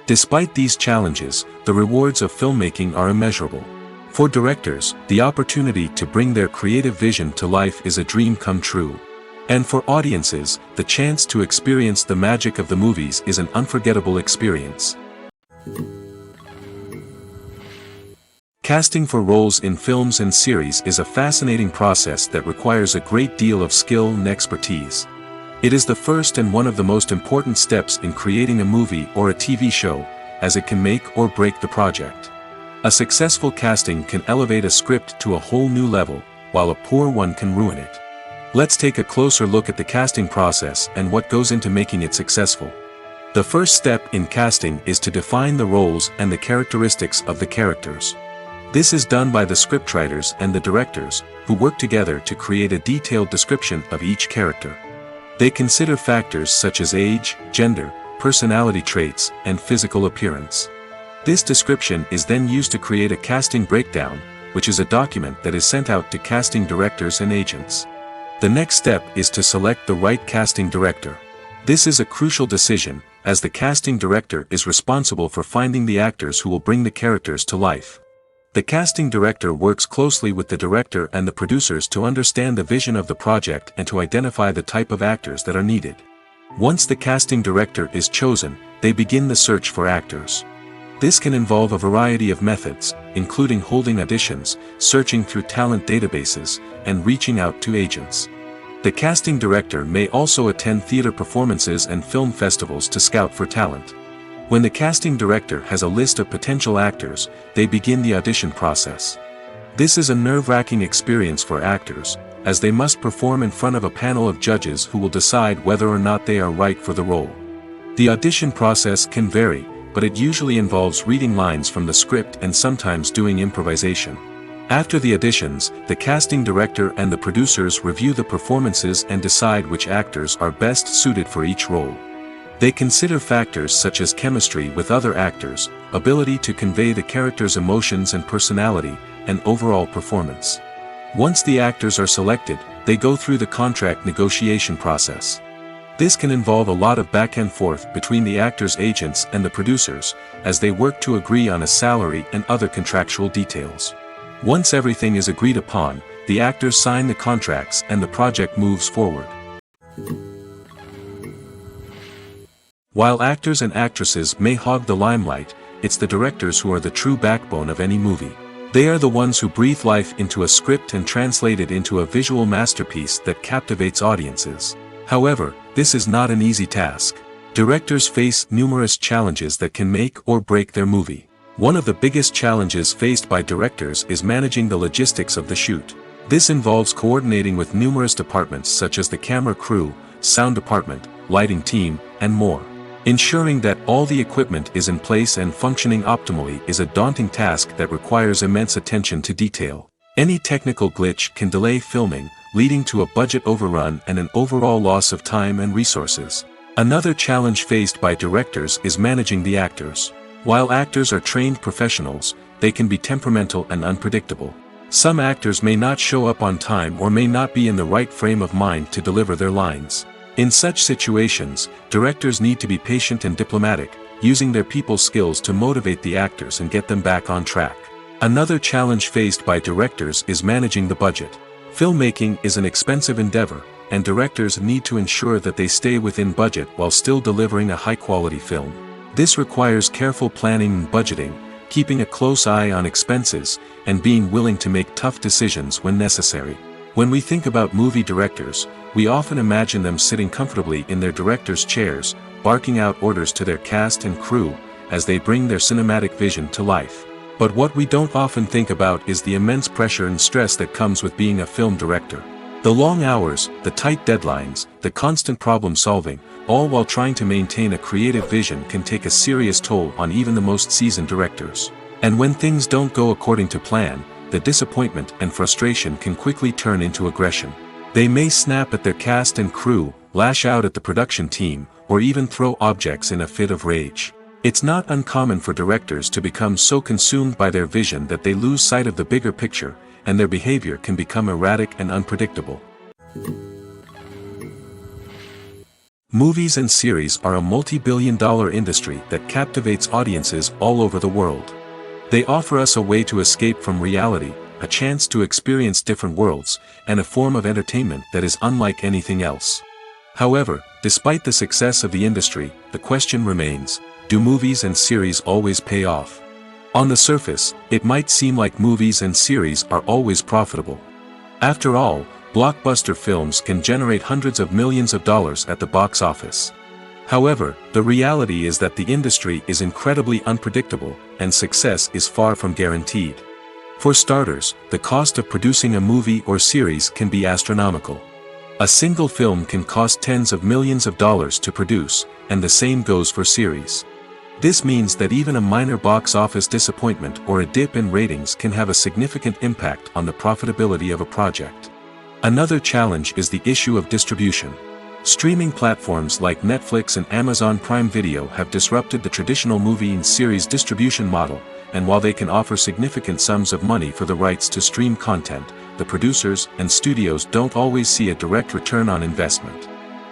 Despite these challenges, the rewards of filmmaking are immeasurable. For directors, the opportunity to bring their creative vision to life is a dream come true. And for audiences, the chance to experience the magic of the movies is an unforgettable experience. Casting for roles in films and series is a fascinating process that requires a great deal of skill and expertise. It is the first and one of the most important steps in creating a movie or a TV show, as it can make or break the project. A successful casting can elevate a script to a whole new level, while a poor one can ruin it. Let's take a closer look at the casting process and what goes into making it successful. The first step in casting is to define the roles and the characteristics of the characters. This is done by the scriptwriters and the directors, who work together to create a detailed description of each character. They consider factors such as age, gender, personality traits, and physical appearance. This description is then used to create a casting breakdown, which is a document that is sent out to casting directors and agents. The next step is to select the right casting director. This is a crucial decision, as the casting director is responsible for finding the actors who will bring the characters to life. The casting director works closely with the director and the producers to understand the vision of the project and to identify the type of actors that are needed. Once the casting director is chosen, they begin the search for actors. This can involve a variety of methods, including holding auditions, searching through talent databases, and reaching out to agents. The casting director may also attend theater performances and film festivals to scout for talent. When the casting director has a list of potential actors, they begin the audition process. This is a nerve-wracking experience for actors, as they must perform in front of a panel of judges who will decide whether or not they are right for the role. The audition process can vary, but it usually involves reading lines from the script and sometimes doing improvisation. After the auditions, the casting director and the producers review the performances and decide which actors are best suited for each role. They consider factors such as chemistry with other actors, ability to convey the character's emotions and personality, and overall performance. Once the actors are selected, they go through the contract negotiation process. This can involve a lot of back and forth between the actors' agents and the producers, as they work to agree on a salary and other contractual details. Once everything is agreed upon, the actors sign the contracts and the project moves forward. While actors and actresses may hog the limelight, it's the directors who are the true backbone of any movie. They are the ones who breathe life into a script and translate it into a visual masterpiece that captivates audiences. However, this is not an easy task. Directors face numerous challenges that can make or break their movie. One of the biggest challenges faced by directors is managing the logistics of the shoot. This involves coordinating with numerous departments such as the camera crew, sound department, lighting team, and more. Ensuring that all the equipment is in place and functioning optimally is a daunting task that requires immense attention to detail. Any technical glitch can delay filming, leading to a budget overrun and an overall loss of time and resources. Another challenge faced by directors is managing the actors. While actors are trained professionals, they can be temperamental and unpredictable. Some actors may not show up on time or may not be in the right frame of mind to deliver their lines. In such situations, directors need to be patient and diplomatic, using their people skills to motivate the actors and get them back on track. Another challenge faced by directors is managing the budget. Filmmaking is an expensive endeavor, and directors need to ensure that they stay within budget while still delivering a high-quality film. This requires careful planning and budgeting, keeping a close eye on expenses, and being willing to make tough decisions when necessary. When we think about movie directors, we often imagine them sitting comfortably in their director's chairs, barking out orders to their cast and crew, as they bring their cinematic vision to life. But what we don't often think about is the immense pressure and stress that comes with being a film director. The long hours, the tight deadlines, the constant problem solving, all while trying to maintain a creative vision can take a serious toll on even the most seasoned directors. And when things don't go according to plan, the disappointment and frustration can quickly turn into aggression. They may snap at their cast and crew, lash out at the production team, or even throw objects in a fit of rage. It's not uncommon for directors to become so consumed by their vision that they lose sight of the bigger picture, and their behavior can become erratic and unpredictable. Movies and series are a multi-billion-dollar industry that captivates audiences all over the world. They offer us a way to escape from reality, a chance to experience different worlds, and a form of entertainment that is unlike anything else. However, despite the success of the industry, the question remains, do movies and series always pay off? On the surface, it might seem like movies and series are always profitable. After all, blockbuster films can generate hundreds of millions of dollars at the box office. However, the reality is that the industry is incredibly unpredictable, and success is far from guaranteed. For starters, the cost of producing a movie or series can be astronomical. A single film can cost tens of millions of dollars to produce, and the same goes for series. This means that even a minor box office disappointment or a dip in ratings can have a significant impact on the profitability of a project. Another challenge is the issue of distribution. Streaming platforms like Netflix and Amazon Prime Video have disrupted the traditional movie and series distribution model, and while they can offer significant sums of money for the rights to stream content, the producers and studios don't always see a direct return on investment.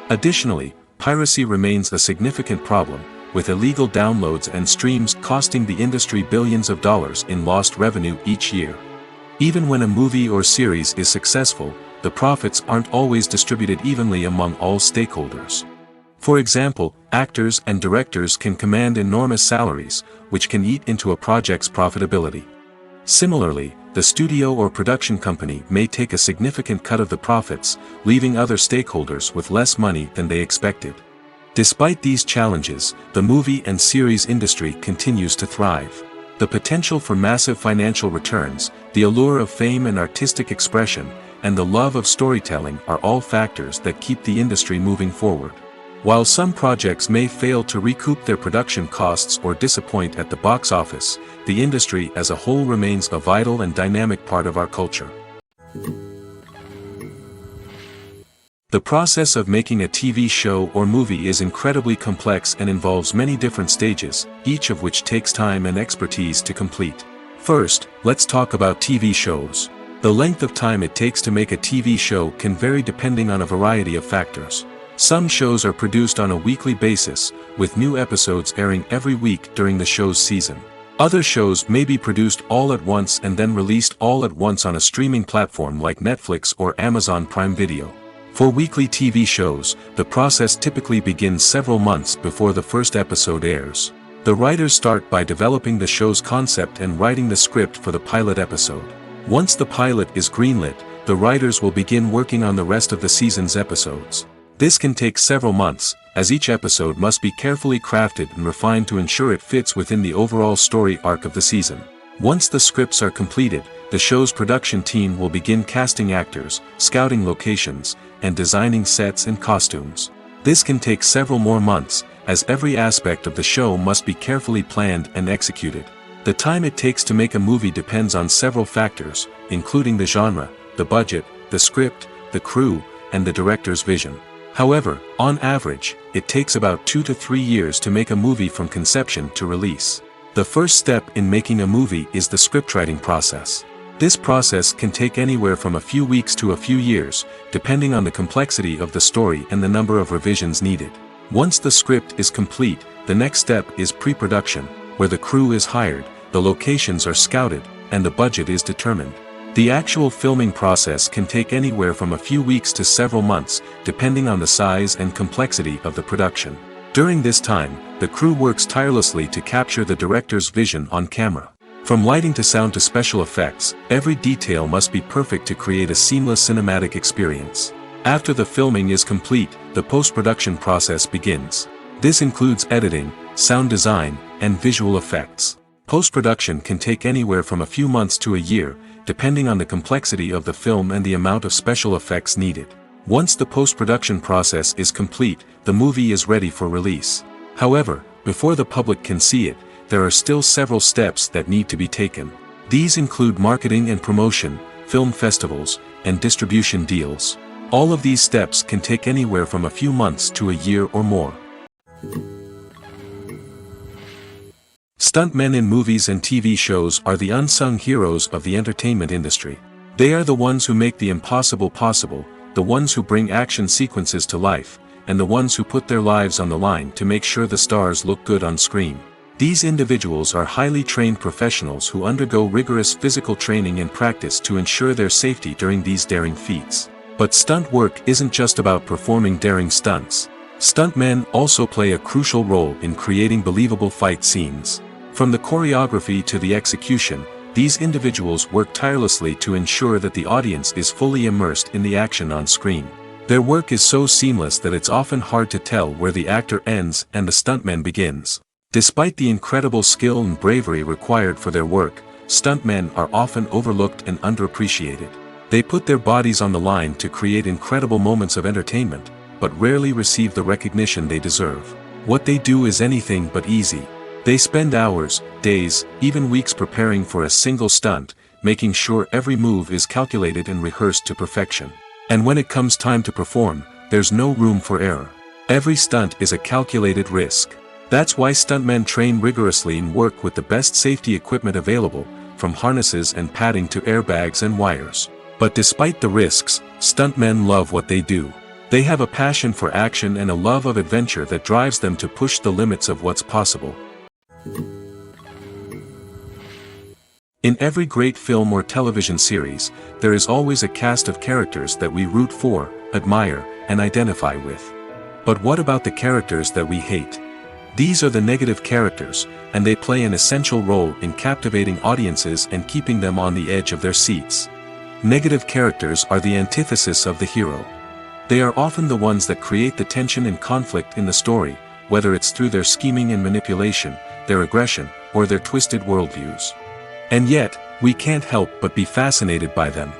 Additionally, piracy remains a significant problem, with illegal downloads and streams costing the industry billions of dollars in lost revenue each year. Even when a movie or series is successful, the profits aren't always distributed evenly among all stakeholders. For example, actors and directors can command enormous salaries, which can eat into a project's profitability. Similarly, the studio or production company may take a significant cut of the profits, leaving other stakeholders with less money than they expected. Despite these challenges, the movie and series industry continues to thrive. The potential for massive financial returns, the allure of fame and artistic expression, and the love of storytelling are all factors that keep the industry moving forward. While some projects may fail to recoup their production costs or disappoint at the box office, the industry as a whole remains a vital and dynamic part of our culture. The process of making a TV show or movie is incredibly complex and involves many different stages, each of which takes time and expertise to complete. First, let's talk about TV shows. The length of time it takes to make a TV show can vary depending on a variety of factors. Some shows are produced on a weekly basis, with new episodes airing every week during the show's season. Other shows may be produced all at once and then released all at once on a streaming platform like Netflix or Amazon Prime Video. For weekly TV shows, the process typically begins several months before the first episode airs. The writers start by developing the show's concept and writing the script for the pilot episode. Once the pilot is greenlit, the writers will begin working on the rest of the season's episodes. This can take several months, as each episode must be carefully crafted and refined to ensure it fits within the overall story arc of the season. Once the scripts are completed, the show's production team will begin casting actors, scouting locations, and designing sets and costumes. This can take several more months, as every aspect of the show must be carefully planned and executed. The time it takes to make a movie depends on several factors, including the genre, the budget, the script, the crew, and the director's vision. However, on average, it takes about 2 to 3 years to make a movie from conception to release. The first step in making a movie is the scriptwriting process. This process can take anywhere from a few weeks to a few years, depending on the complexity of the story and the number of revisions needed. Once the script is complete, the next step is pre-production, where the crew is hired, the locations are scouted, and the budget is determined. The actual filming process can take anywhere from a few weeks to several months, depending on the size and complexity of the production. During this time, the crew works tirelessly to capture the director's vision on camera. From lighting to sound to special effects, every detail must be perfect to create a seamless cinematic experience. After the filming is complete, the post-production process begins. This includes editing, sound design, and visual effects. Post-production can take anywhere from a few months to a year, depending on the complexity of the film and the amount of special effects needed. Once the post-production process is complete, the movie is ready for release. However, before the public can see it, there are still several steps that need to be taken. These include marketing and promotion, film festivals, and distribution deals. All of these steps can take anywhere from a few months to a year or more. Stuntmen in movies and TV shows are the unsung heroes of the entertainment industry. They are the ones who make the impossible possible, the ones who bring action sequences to life, and the ones who put their lives on the line to make sure the stars look good on screen. These individuals are highly trained professionals who undergo rigorous physical training and practice to ensure their safety during these daring feats. But stunt work isn't just about performing daring stunts. Stuntmen also play a crucial role in creating believable fight scenes. From the choreography to the execution, these individuals work tirelessly to ensure that the audience is fully immersed in the action on screen. Their work is so seamless that it's often hard to tell where the actor ends and the stuntman begins. Despite the incredible skill and bravery required for their work, stuntmen are often overlooked and underappreciated. They put their bodies on the line to create incredible moments of entertainment, but rarely receive the recognition they deserve. What they do is anything but easy. They spend hours, days, even weeks preparing for a single stunt, making sure every move is calculated and rehearsed to perfection. And when it comes time to perform, there's no room for error. Every stunt is a calculated risk. That's why stuntmen train rigorously and work with the best safety equipment available, from harnesses and padding to airbags and wires. But despite the risks, stuntmen love what they do. They have a passion for action and a love of adventure that drives them to push the limits of what's possible. In every great film or television series, there is always a cast of characters that we root for, admire, and identify with. But what about the characters that we hate? These are the negative characters, and they play an essential role in captivating audiences and keeping them on the edge of their seats. Negative characters are the antithesis of the hero. They are often the ones that create the tension and conflict in the story, whether it's through their scheming and manipulation, their aggression, or their twisted worldviews. And yet, we can't help but be fascinated by them.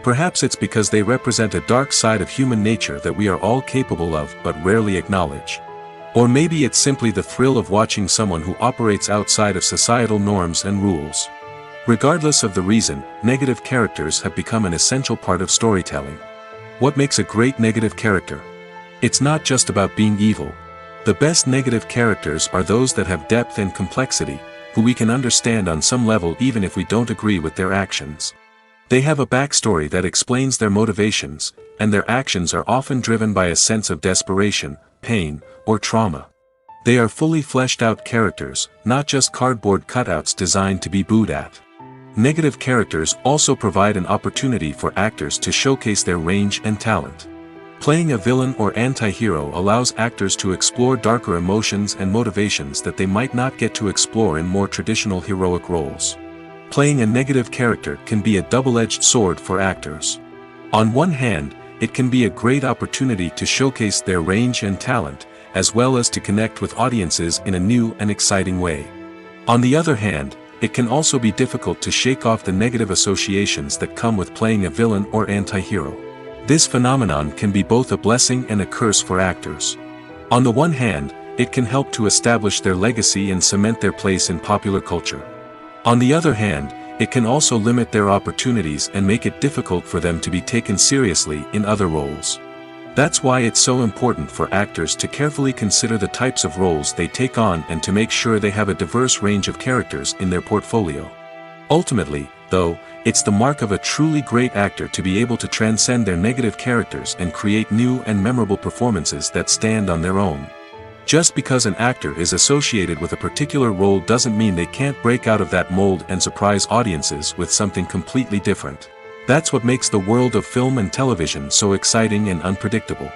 Perhaps it's because they represent a dark side of human nature that we are all capable of but rarely acknowledge. Or maybe it's simply the thrill of watching someone who operates outside of societal norms and rules. Regardless of the reason, negative characters have become an essential part of storytelling. What makes a great negative character? It's not just about being evil. The best negative characters are those that have depth and complexity, who we can understand on some level even if we don't agree with their actions. They have a backstory that explains their motivations, and their actions are often driven by a sense of desperation, pain, or trauma. They are fully fleshed out characters, not just cardboard cutouts designed to be booed at. Negative characters also provide an opportunity for actors to showcase their range and talent. Playing a villain or anti-hero allows actors to explore darker emotions and motivations that they might not get to explore in more traditional heroic roles. Playing a negative character can be a double-edged sword for actors. On one hand, it can be a great opportunity to showcase their range and talent, as well as to connect with audiences in a new and exciting way. On the other hand, it can also be difficult to shake off the negative associations that come with playing a villain or anti-hero. This phenomenon can be both a blessing and a curse for actors. On the one hand, it can help to establish their legacy and cement their place in popular culture. On the other hand, it can also limit their opportunities and make it difficult for them to be taken seriously in other roles. That's why it's so important for actors to carefully consider the types of roles they take on and to make sure they have a diverse range of characters in their portfolio. Ultimately, though, it's the mark of a truly great actor to be able to transcend their negative characters and create new and memorable performances that stand on their own. Just because an actor is associated with a particular role doesn't mean they can't break out of that mold and surprise audiences with something completely different. That's what makes the world of film and television so exciting and unpredictable.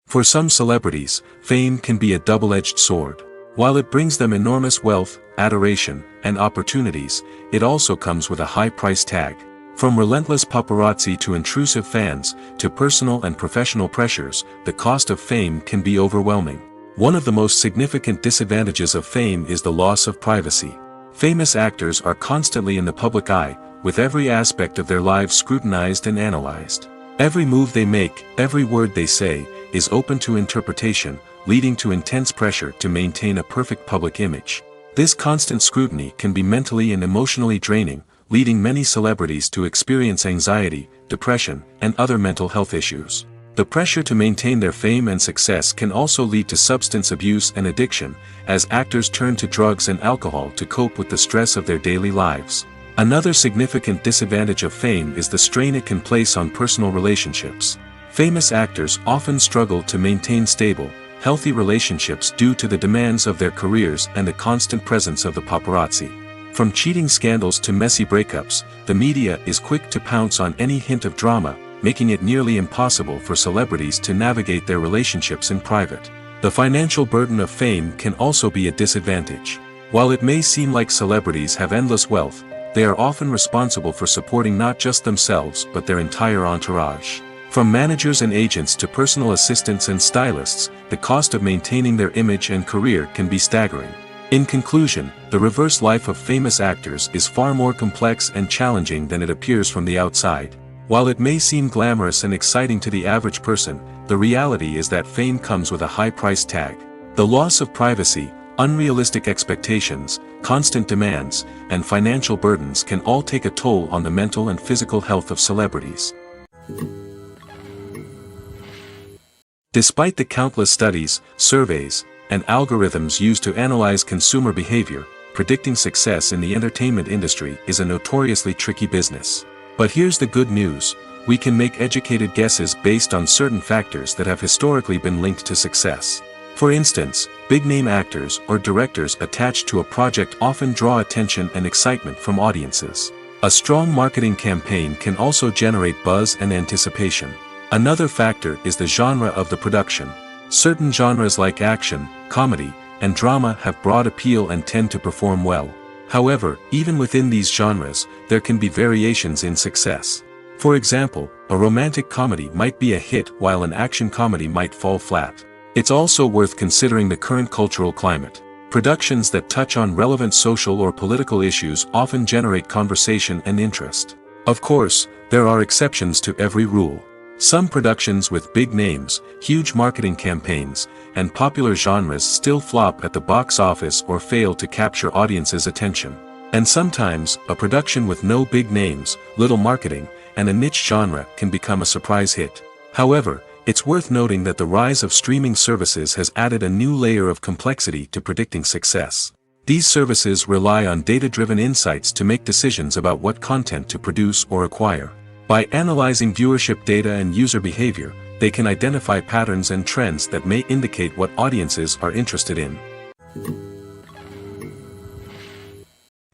For some celebrities, fame can be a double-edged sword. While it brings them enormous wealth, adoration, and opportunities, it also comes with a high price tag. From relentless paparazzi to intrusive fans, to personal and professional pressures, the cost of fame can be overwhelming. One of the most significant disadvantages of fame is the loss of privacy. Famous actors are constantly in the public eye, with every aspect of their lives scrutinized and analyzed. Every move they make, every word they say, is open to interpretation, leading to intense pressure to maintain a perfect public image. This constant scrutiny can be mentally and emotionally draining, leading many celebrities to experience anxiety, depression, and other mental health issues. The pressure to maintain their fame and success can also lead to substance abuse and addiction, as actors turn to drugs and alcohol to cope with the stress of their daily lives. Another significant disadvantage of fame is the strain it can place on personal relationships. Famous actors often struggle to maintain stable, healthy relationships due to the demands of their careers and the constant presence of the paparazzi. From cheating scandals to messy breakups, the media is quick to pounce on any hint of drama, making it nearly impossible for celebrities to navigate their relationships in private. The financial burden of fame can also be a disadvantage. While it may seem like celebrities have endless wealth, they are often responsible for supporting not just themselves but their entire entourage. From managers and agents to personal assistants and stylists, the cost of maintaining their image and career can be staggering. In conclusion, the reverse life of famous actors is far more complex and challenging than it appears from the outside. While it may seem glamorous and exciting to the average person, the reality is that fame comes with a high price tag. The loss of privacy, unrealistic expectations, constant demands, and financial burdens can all take a toll on the mental and physical health of celebrities. Despite the countless studies, surveys, and algorithms used to analyze consumer behavior, predicting success in the entertainment industry is a notoriously tricky business. But here's the good news: we can make educated guesses based on certain factors that have historically been linked to success. For instance, big-name actors or directors attached to a project often draw attention and excitement from audiences. A strong marketing campaign can also generate buzz and anticipation. Another factor is the genre of the production. Certain genres like action, comedy, and drama have broad appeal and tend to perform well. However, even within these genres, there can be variations in success. For example, a romantic comedy might be a hit while an action comedy might fall flat. It's also worth considering the current cultural climate. Productions that touch on relevant social or political issues often generate conversation and interest. Of course, there are exceptions to every rule. Some productions with big names, huge marketing campaigns, and popular genres still flop at the box office or fail to capture audiences' attention. And sometimes, a production with no big names, little marketing, and a niche genre can become a surprise hit. However, it's worth noting that the rise of streaming services has added a new layer of complexity to predicting success. These services rely on data-driven insights to make decisions about what content to produce or acquire. By analyzing viewership data and user behavior, they can identify patterns and trends that may indicate what audiences are interested in.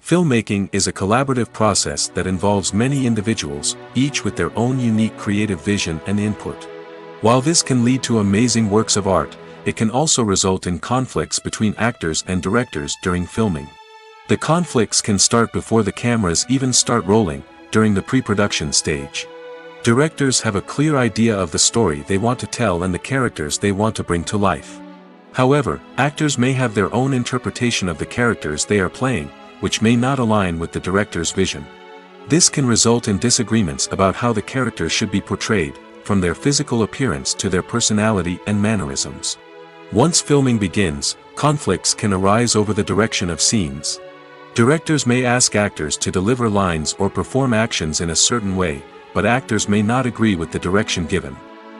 Filmmaking is a collaborative process that involves many individuals, each with their own unique creative vision and input. While this can lead to amazing works of art, it can also result in conflicts between actors and directors during filming. The conflicts can start before the cameras even start rolling, during the pre-production stage. Directors have a clear idea of the story they want to tell and the characters they want to bring to life. However, actors may have their own interpretation of the characters they are playing, which may not align with the director's vision. This can result in disagreements about how the characters should be portrayed, from their physical appearance to their personality and mannerisms. Once filming begins, conflicts can arise over the direction of scenes. Directors may ask actors to deliver lines or perform actions in a certain way, but actors may not agree with the direction given.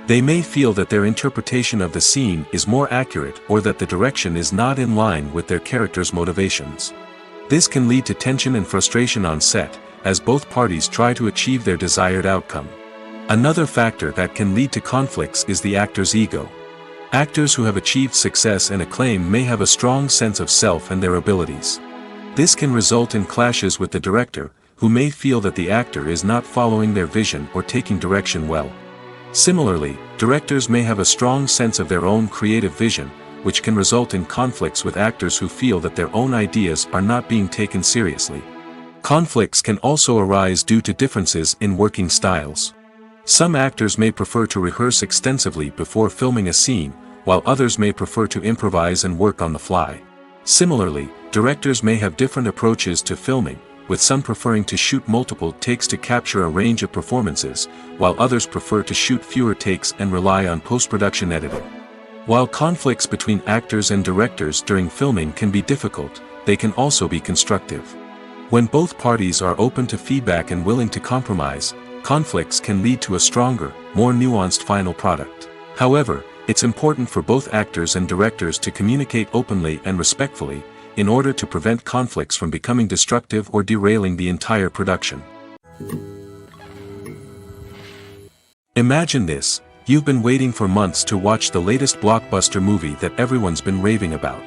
They may feel that their interpretation of the scene is more accurate or that the direction is not in line with their character's motivations. This can lead to tension and frustration on set, as both parties try to achieve their desired outcome. Another factor that can lead to conflicts is the actor's ego. Actors who have achieved success and acclaim may have a strong sense of self and their abilities. This can result in clashes with the director, who may feel that the actor is not following their vision or taking direction well. Similarly, directors may have a strong sense of their own creative vision, which can result in conflicts with actors who feel that their own ideas are not being taken seriously. Conflicts can also arise due to differences in working styles. Some actors may prefer to rehearse extensively before filming a scene, while others may prefer to improvise and work on the fly. Similarly, directors may have different approaches to filming, with some preferring to shoot multiple takes to capture a range of performances, while others prefer to shoot fewer takes and rely on post-production editing. While conflicts between actors and directors during filming can be difficult, they can also be constructive. When both parties are open to feedback and willing to compromise, conflicts can lead to a stronger, more nuanced final product. However, it's important for both actors and directors to communicate openly and respectfully, in order to prevent conflicts from becoming destructive or derailing the entire production. Imagine this: you've been waiting for months to watch the latest blockbuster movie that everyone's been raving about.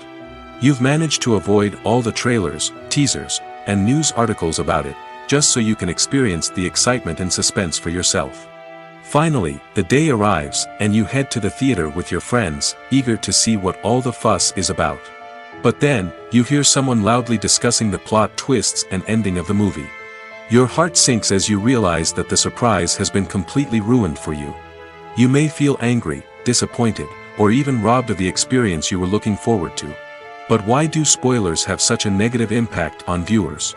You've managed to avoid all the trailers, teasers, and news articles about it, just so you can experience the excitement and suspense for yourself. Finally, the day arrives, and you head to the theater with your friends, eager to see what all the fuss is about. But then, you hear someone loudly discussing the plot twists and ending of the movie. Your heart sinks as you realize that the surprise has been completely ruined for you. You may feel angry, disappointed, or even robbed of the experience you were looking forward to. But why do spoilers have such a negative impact on viewers?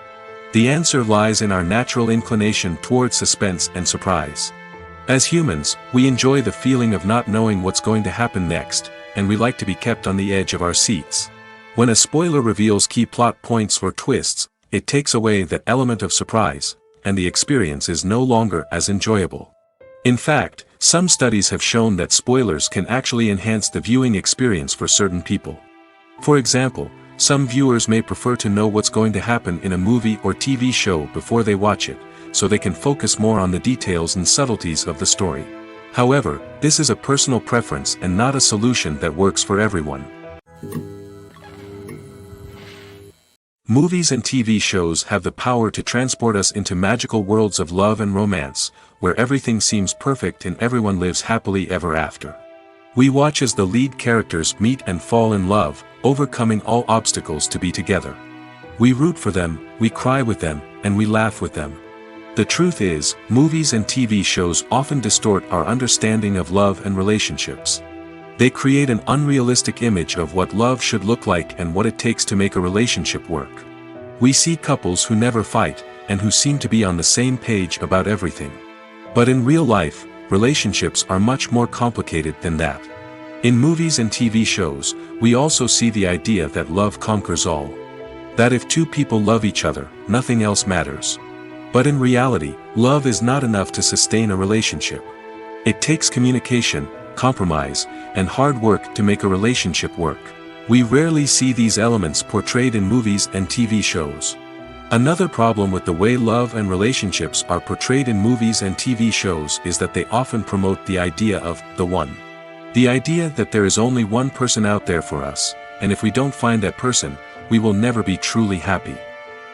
The answer lies in our natural inclination toward suspense and surprise. As humans, we enjoy the feeling of not knowing what's going to happen next, and we like to be kept on the edge of our seats. When a spoiler reveals key plot points or twists, it takes away that element of surprise, and the experience is no longer as enjoyable. In fact, some studies have shown that spoilers can actually enhance the viewing experience for certain people. For example, some viewers may prefer to know what's going to happen in a movie or TV show before they watch it, so they can focus more on the details and subtleties of the story. However, this is a personal preference and not a solution that works for everyone. Movies and TV shows have the power to transport us into magical worlds of love and romance, where everything seems perfect and everyone lives happily ever after. We watch as the lead characters meet and fall in love, overcoming all obstacles to be together. We root for them, we cry with them, and we laugh with them. The truth is, movies and TV shows often distort our understanding of love and relationships. They create an unrealistic image of what love should look like and what it takes to make a relationship work. We see couples who never fight, and who seem to be on the same page about everything. But in real life, relationships are much more complicated than that. In movies and TV shows, we also see the idea that love conquers all. That if two people love each other, nothing else matters. But in reality, love is not enough to sustain a relationship. It takes communication, compromise, and hard work to make a relationship work. We rarely see these elements portrayed in movies and TV shows. Another problem with the way love and relationships are portrayed in movies and TV shows is that they often promote the idea of the one. The idea that there is only one person out there for us, and if we don't find that person, we will never be truly happy.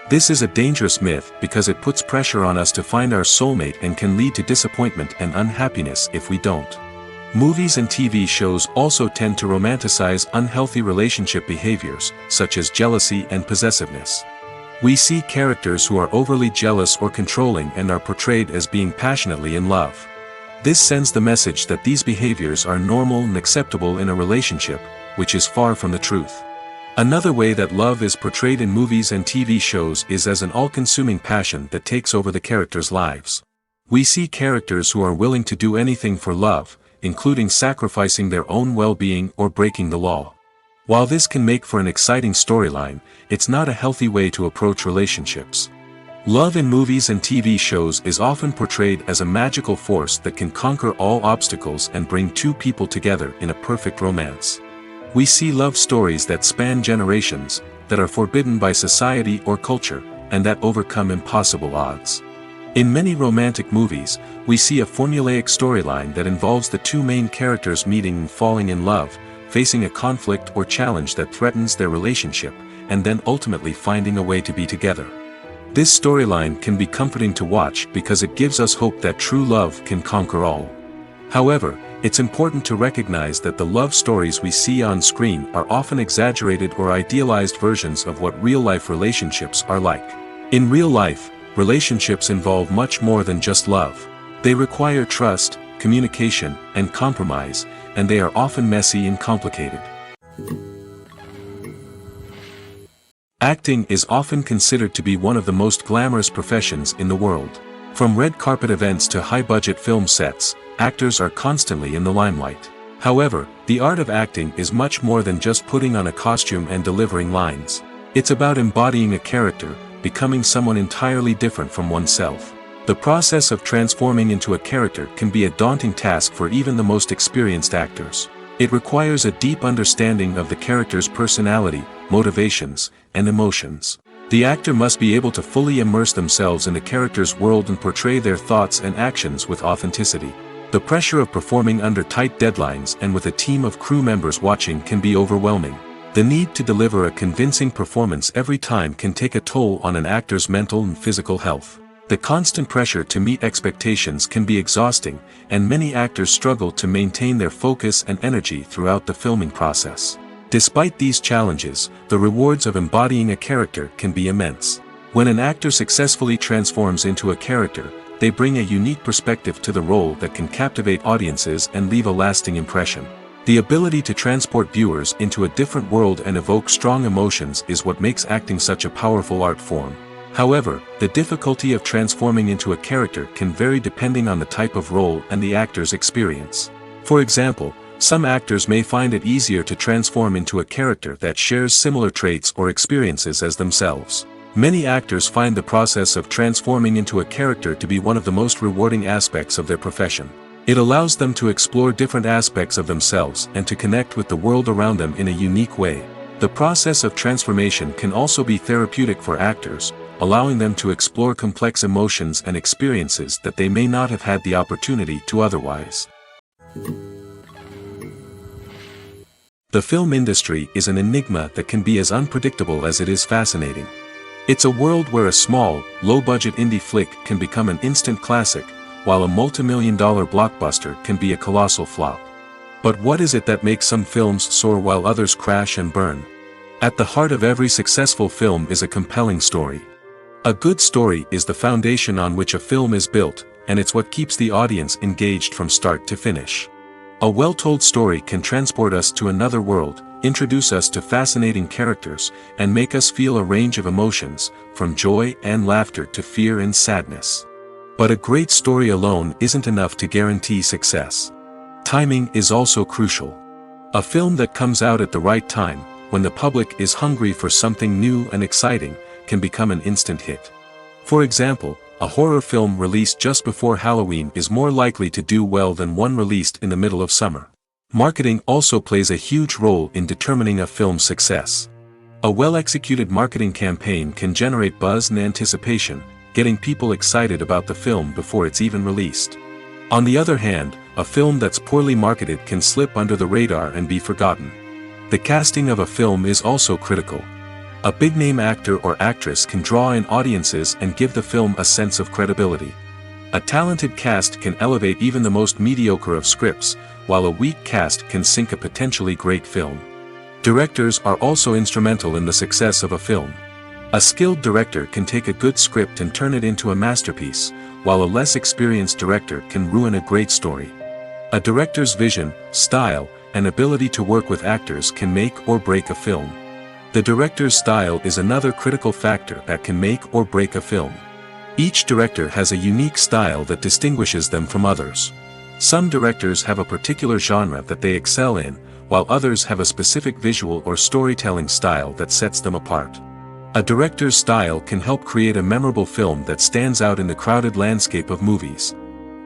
This is a dangerous myth because it puts pressure on us to find our soulmate and can lead to disappointment and unhappiness if we don't. Movies and TV shows also tend to romanticize unhealthy relationship behaviors, such as jealousy and possessiveness. We see characters who are overly jealous or controlling and are portrayed as being passionately in love. This sends the message that these behaviors are normal and acceptable in a relationship, which is far from the truth. Another way that love is portrayed in movies and TV shows is as an all-consuming passion that takes over the characters' lives. We see characters who are willing to do anything for love, including sacrificing their own well-being or breaking the law. While this can make for an exciting storyline, it's not a healthy way to approach relationships. Love in movies and TV shows is often portrayed as a magical force that can conquer all obstacles and bring two people together in a perfect romance. We see love stories that span generations, that are forbidden by society or culture, and that overcome impossible odds. In many romantic movies, we see a formulaic storyline that involves the two main characters meeting and falling in love, facing a conflict or challenge that threatens their relationship, and then ultimately finding a way to be together. This storyline can be comforting to watch because it gives us hope that true love can conquer all. However, it's important to recognize that the love stories we see on screen are often exaggerated or idealized versions of what real-life relationships are like. In real life, relationships involve much more than just love. They require trust, communication, and compromise, and they are often messy and complicated. Acting is often considered to be one of the most glamorous professions in the world. From red carpet events to high-budget film sets, actors are constantly in the limelight. However, the art of acting is much more than just putting on a costume and delivering lines. It's about embodying a character, becoming someone entirely different from oneself. The process of transforming into a character can be a daunting task for even the most experienced actors. It requires a deep understanding of the character's personality, motivations, and emotions. The actor must be able to fully immerse themselves in the character's world and portray their thoughts and actions with authenticity. The pressure of performing under tight deadlines and with a team of crew members watching can be overwhelming. The need to deliver a convincing performance every time can take a toll on an actor's mental and physical health. The constant pressure to meet expectations can be exhausting, and many actors struggle to maintain their focus and energy throughout the filming process. Despite these challenges, the rewards of embodying a character can be immense. When an actor successfully transforms into a character, they bring a unique perspective to the role that can captivate audiences and leave a lasting impression. The ability to transport viewers into a different world and evoke strong emotions is what makes acting such a powerful art form. However, the difficulty of transforming into a character can vary depending on the type of role and the actor's experience. For example, some actors may find it easier to transform into a character that shares similar traits or experiences as themselves. Many actors find the process of transforming into a character to be one of the most rewarding aspects of their profession. It allows them to explore different aspects of themselves and to connect with the world around them in a unique way. The process of transformation can also be therapeutic for actors, allowing them to explore complex emotions and experiences that they may not have had the opportunity to otherwise. The film industry is an enigma that can be as unpredictable as it is fascinating. It's a world where a small, low-budget indie flick can become an instant classic, while a multi-million-dollar blockbuster can be a colossal flop. But what is it that makes some films soar while others crash and burn? At the heart of every successful film is a compelling story. A good story is the foundation on which a film is built, and it's what keeps the audience engaged from start to finish. A well-told story can transport us to another world, introduce us to fascinating characters, and make us feel a range of emotions, from joy and laughter to fear and sadness. But a great story alone isn't enough to guarantee success. Timing is also crucial. A film that comes out at the right time, when the public is hungry for something new and exciting, can become an instant hit. For example, a horror film released just before Halloween is more likely to do well than one released in the middle of summer. Marketing also plays a huge role in determining a film's success. A well-executed marketing campaign can generate buzz and anticipation, getting people excited about the film before it's even released. On the other hand, a film that's poorly marketed can slip under the radar and be forgotten. The casting of a film is also critical. A big-name actor or actress can draw in audiences and give the film a sense of credibility. A talented cast can elevate even the most mediocre of scripts, while a weak cast can sink a potentially great film. Directors are also instrumental in the success of a film. A skilled director can take a good script and turn it into a masterpiece, while a less experienced director can ruin a great story. A director's vision, style, and ability to work with actors can make or break a film. The director's style is another critical factor that can make or break a film. Each director has a unique style that distinguishes them from others. Some directors have a particular genre that they excel in, while others have a specific visual or storytelling style that sets them apart. A director's style can help create a memorable film that stands out in the crowded landscape of movies.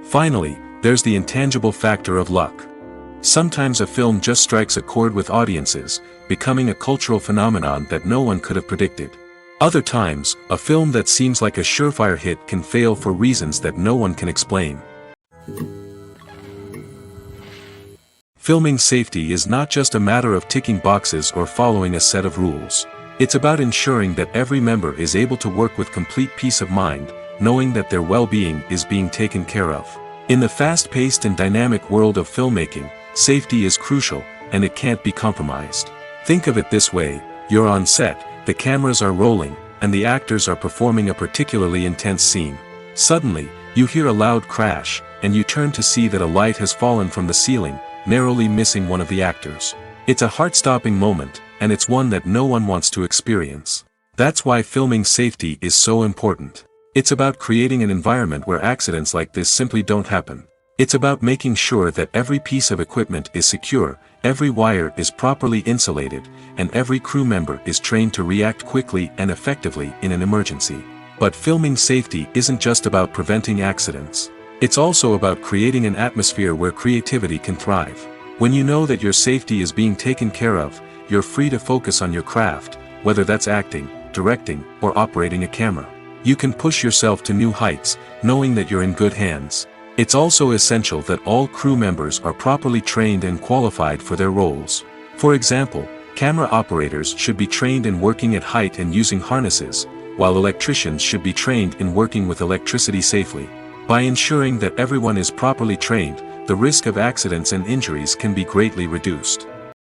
Finally, there's the intangible factor of luck. Sometimes a film just strikes a chord with audiences, becoming a cultural phenomenon that no one could have predicted. Other times, a film that seems like a surefire hit can fail for reasons that no one can explain. Filming safety is not just a matter of ticking boxes or following a set of rules. It's about ensuring that every member is able to work with complete peace of mind, knowing that their well-being is being taken care of. In the fast-paced and dynamic world of filmmaking, safety is crucial, and it can't be compromised. Think of it this way: you're on set, the cameras are rolling, and the actors are performing a particularly intense scene. Suddenly, you hear a loud crash, and you turn to see that a light has fallen from the ceiling, narrowly missing one of the actors. It's a heart-stopping moment, and it's one that no one wants to experience. That's why filming safety is so important. It's about creating an environment where accidents like this simply don't happen. It's about making sure that every piece of equipment is secure, every wire is properly insulated, and every crew member is trained to react quickly and effectively in an emergency. But filming safety isn't just about preventing accidents. It's also about creating an atmosphere where creativity can thrive. When you know that your safety is being taken care of, you're free to focus on your craft, whether that's acting, directing, or operating a camera. You can push yourself to new heights, knowing that you're in good hands. It's also essential that all crew members are properly trained and qualified for their roles. For example, camera operators should be trained in working at height and using harnesses, while electricians should be trained in working with electricity safely. By ensuring that everyone is properly trained, the risk of accidents and injuries can be greatly reduced.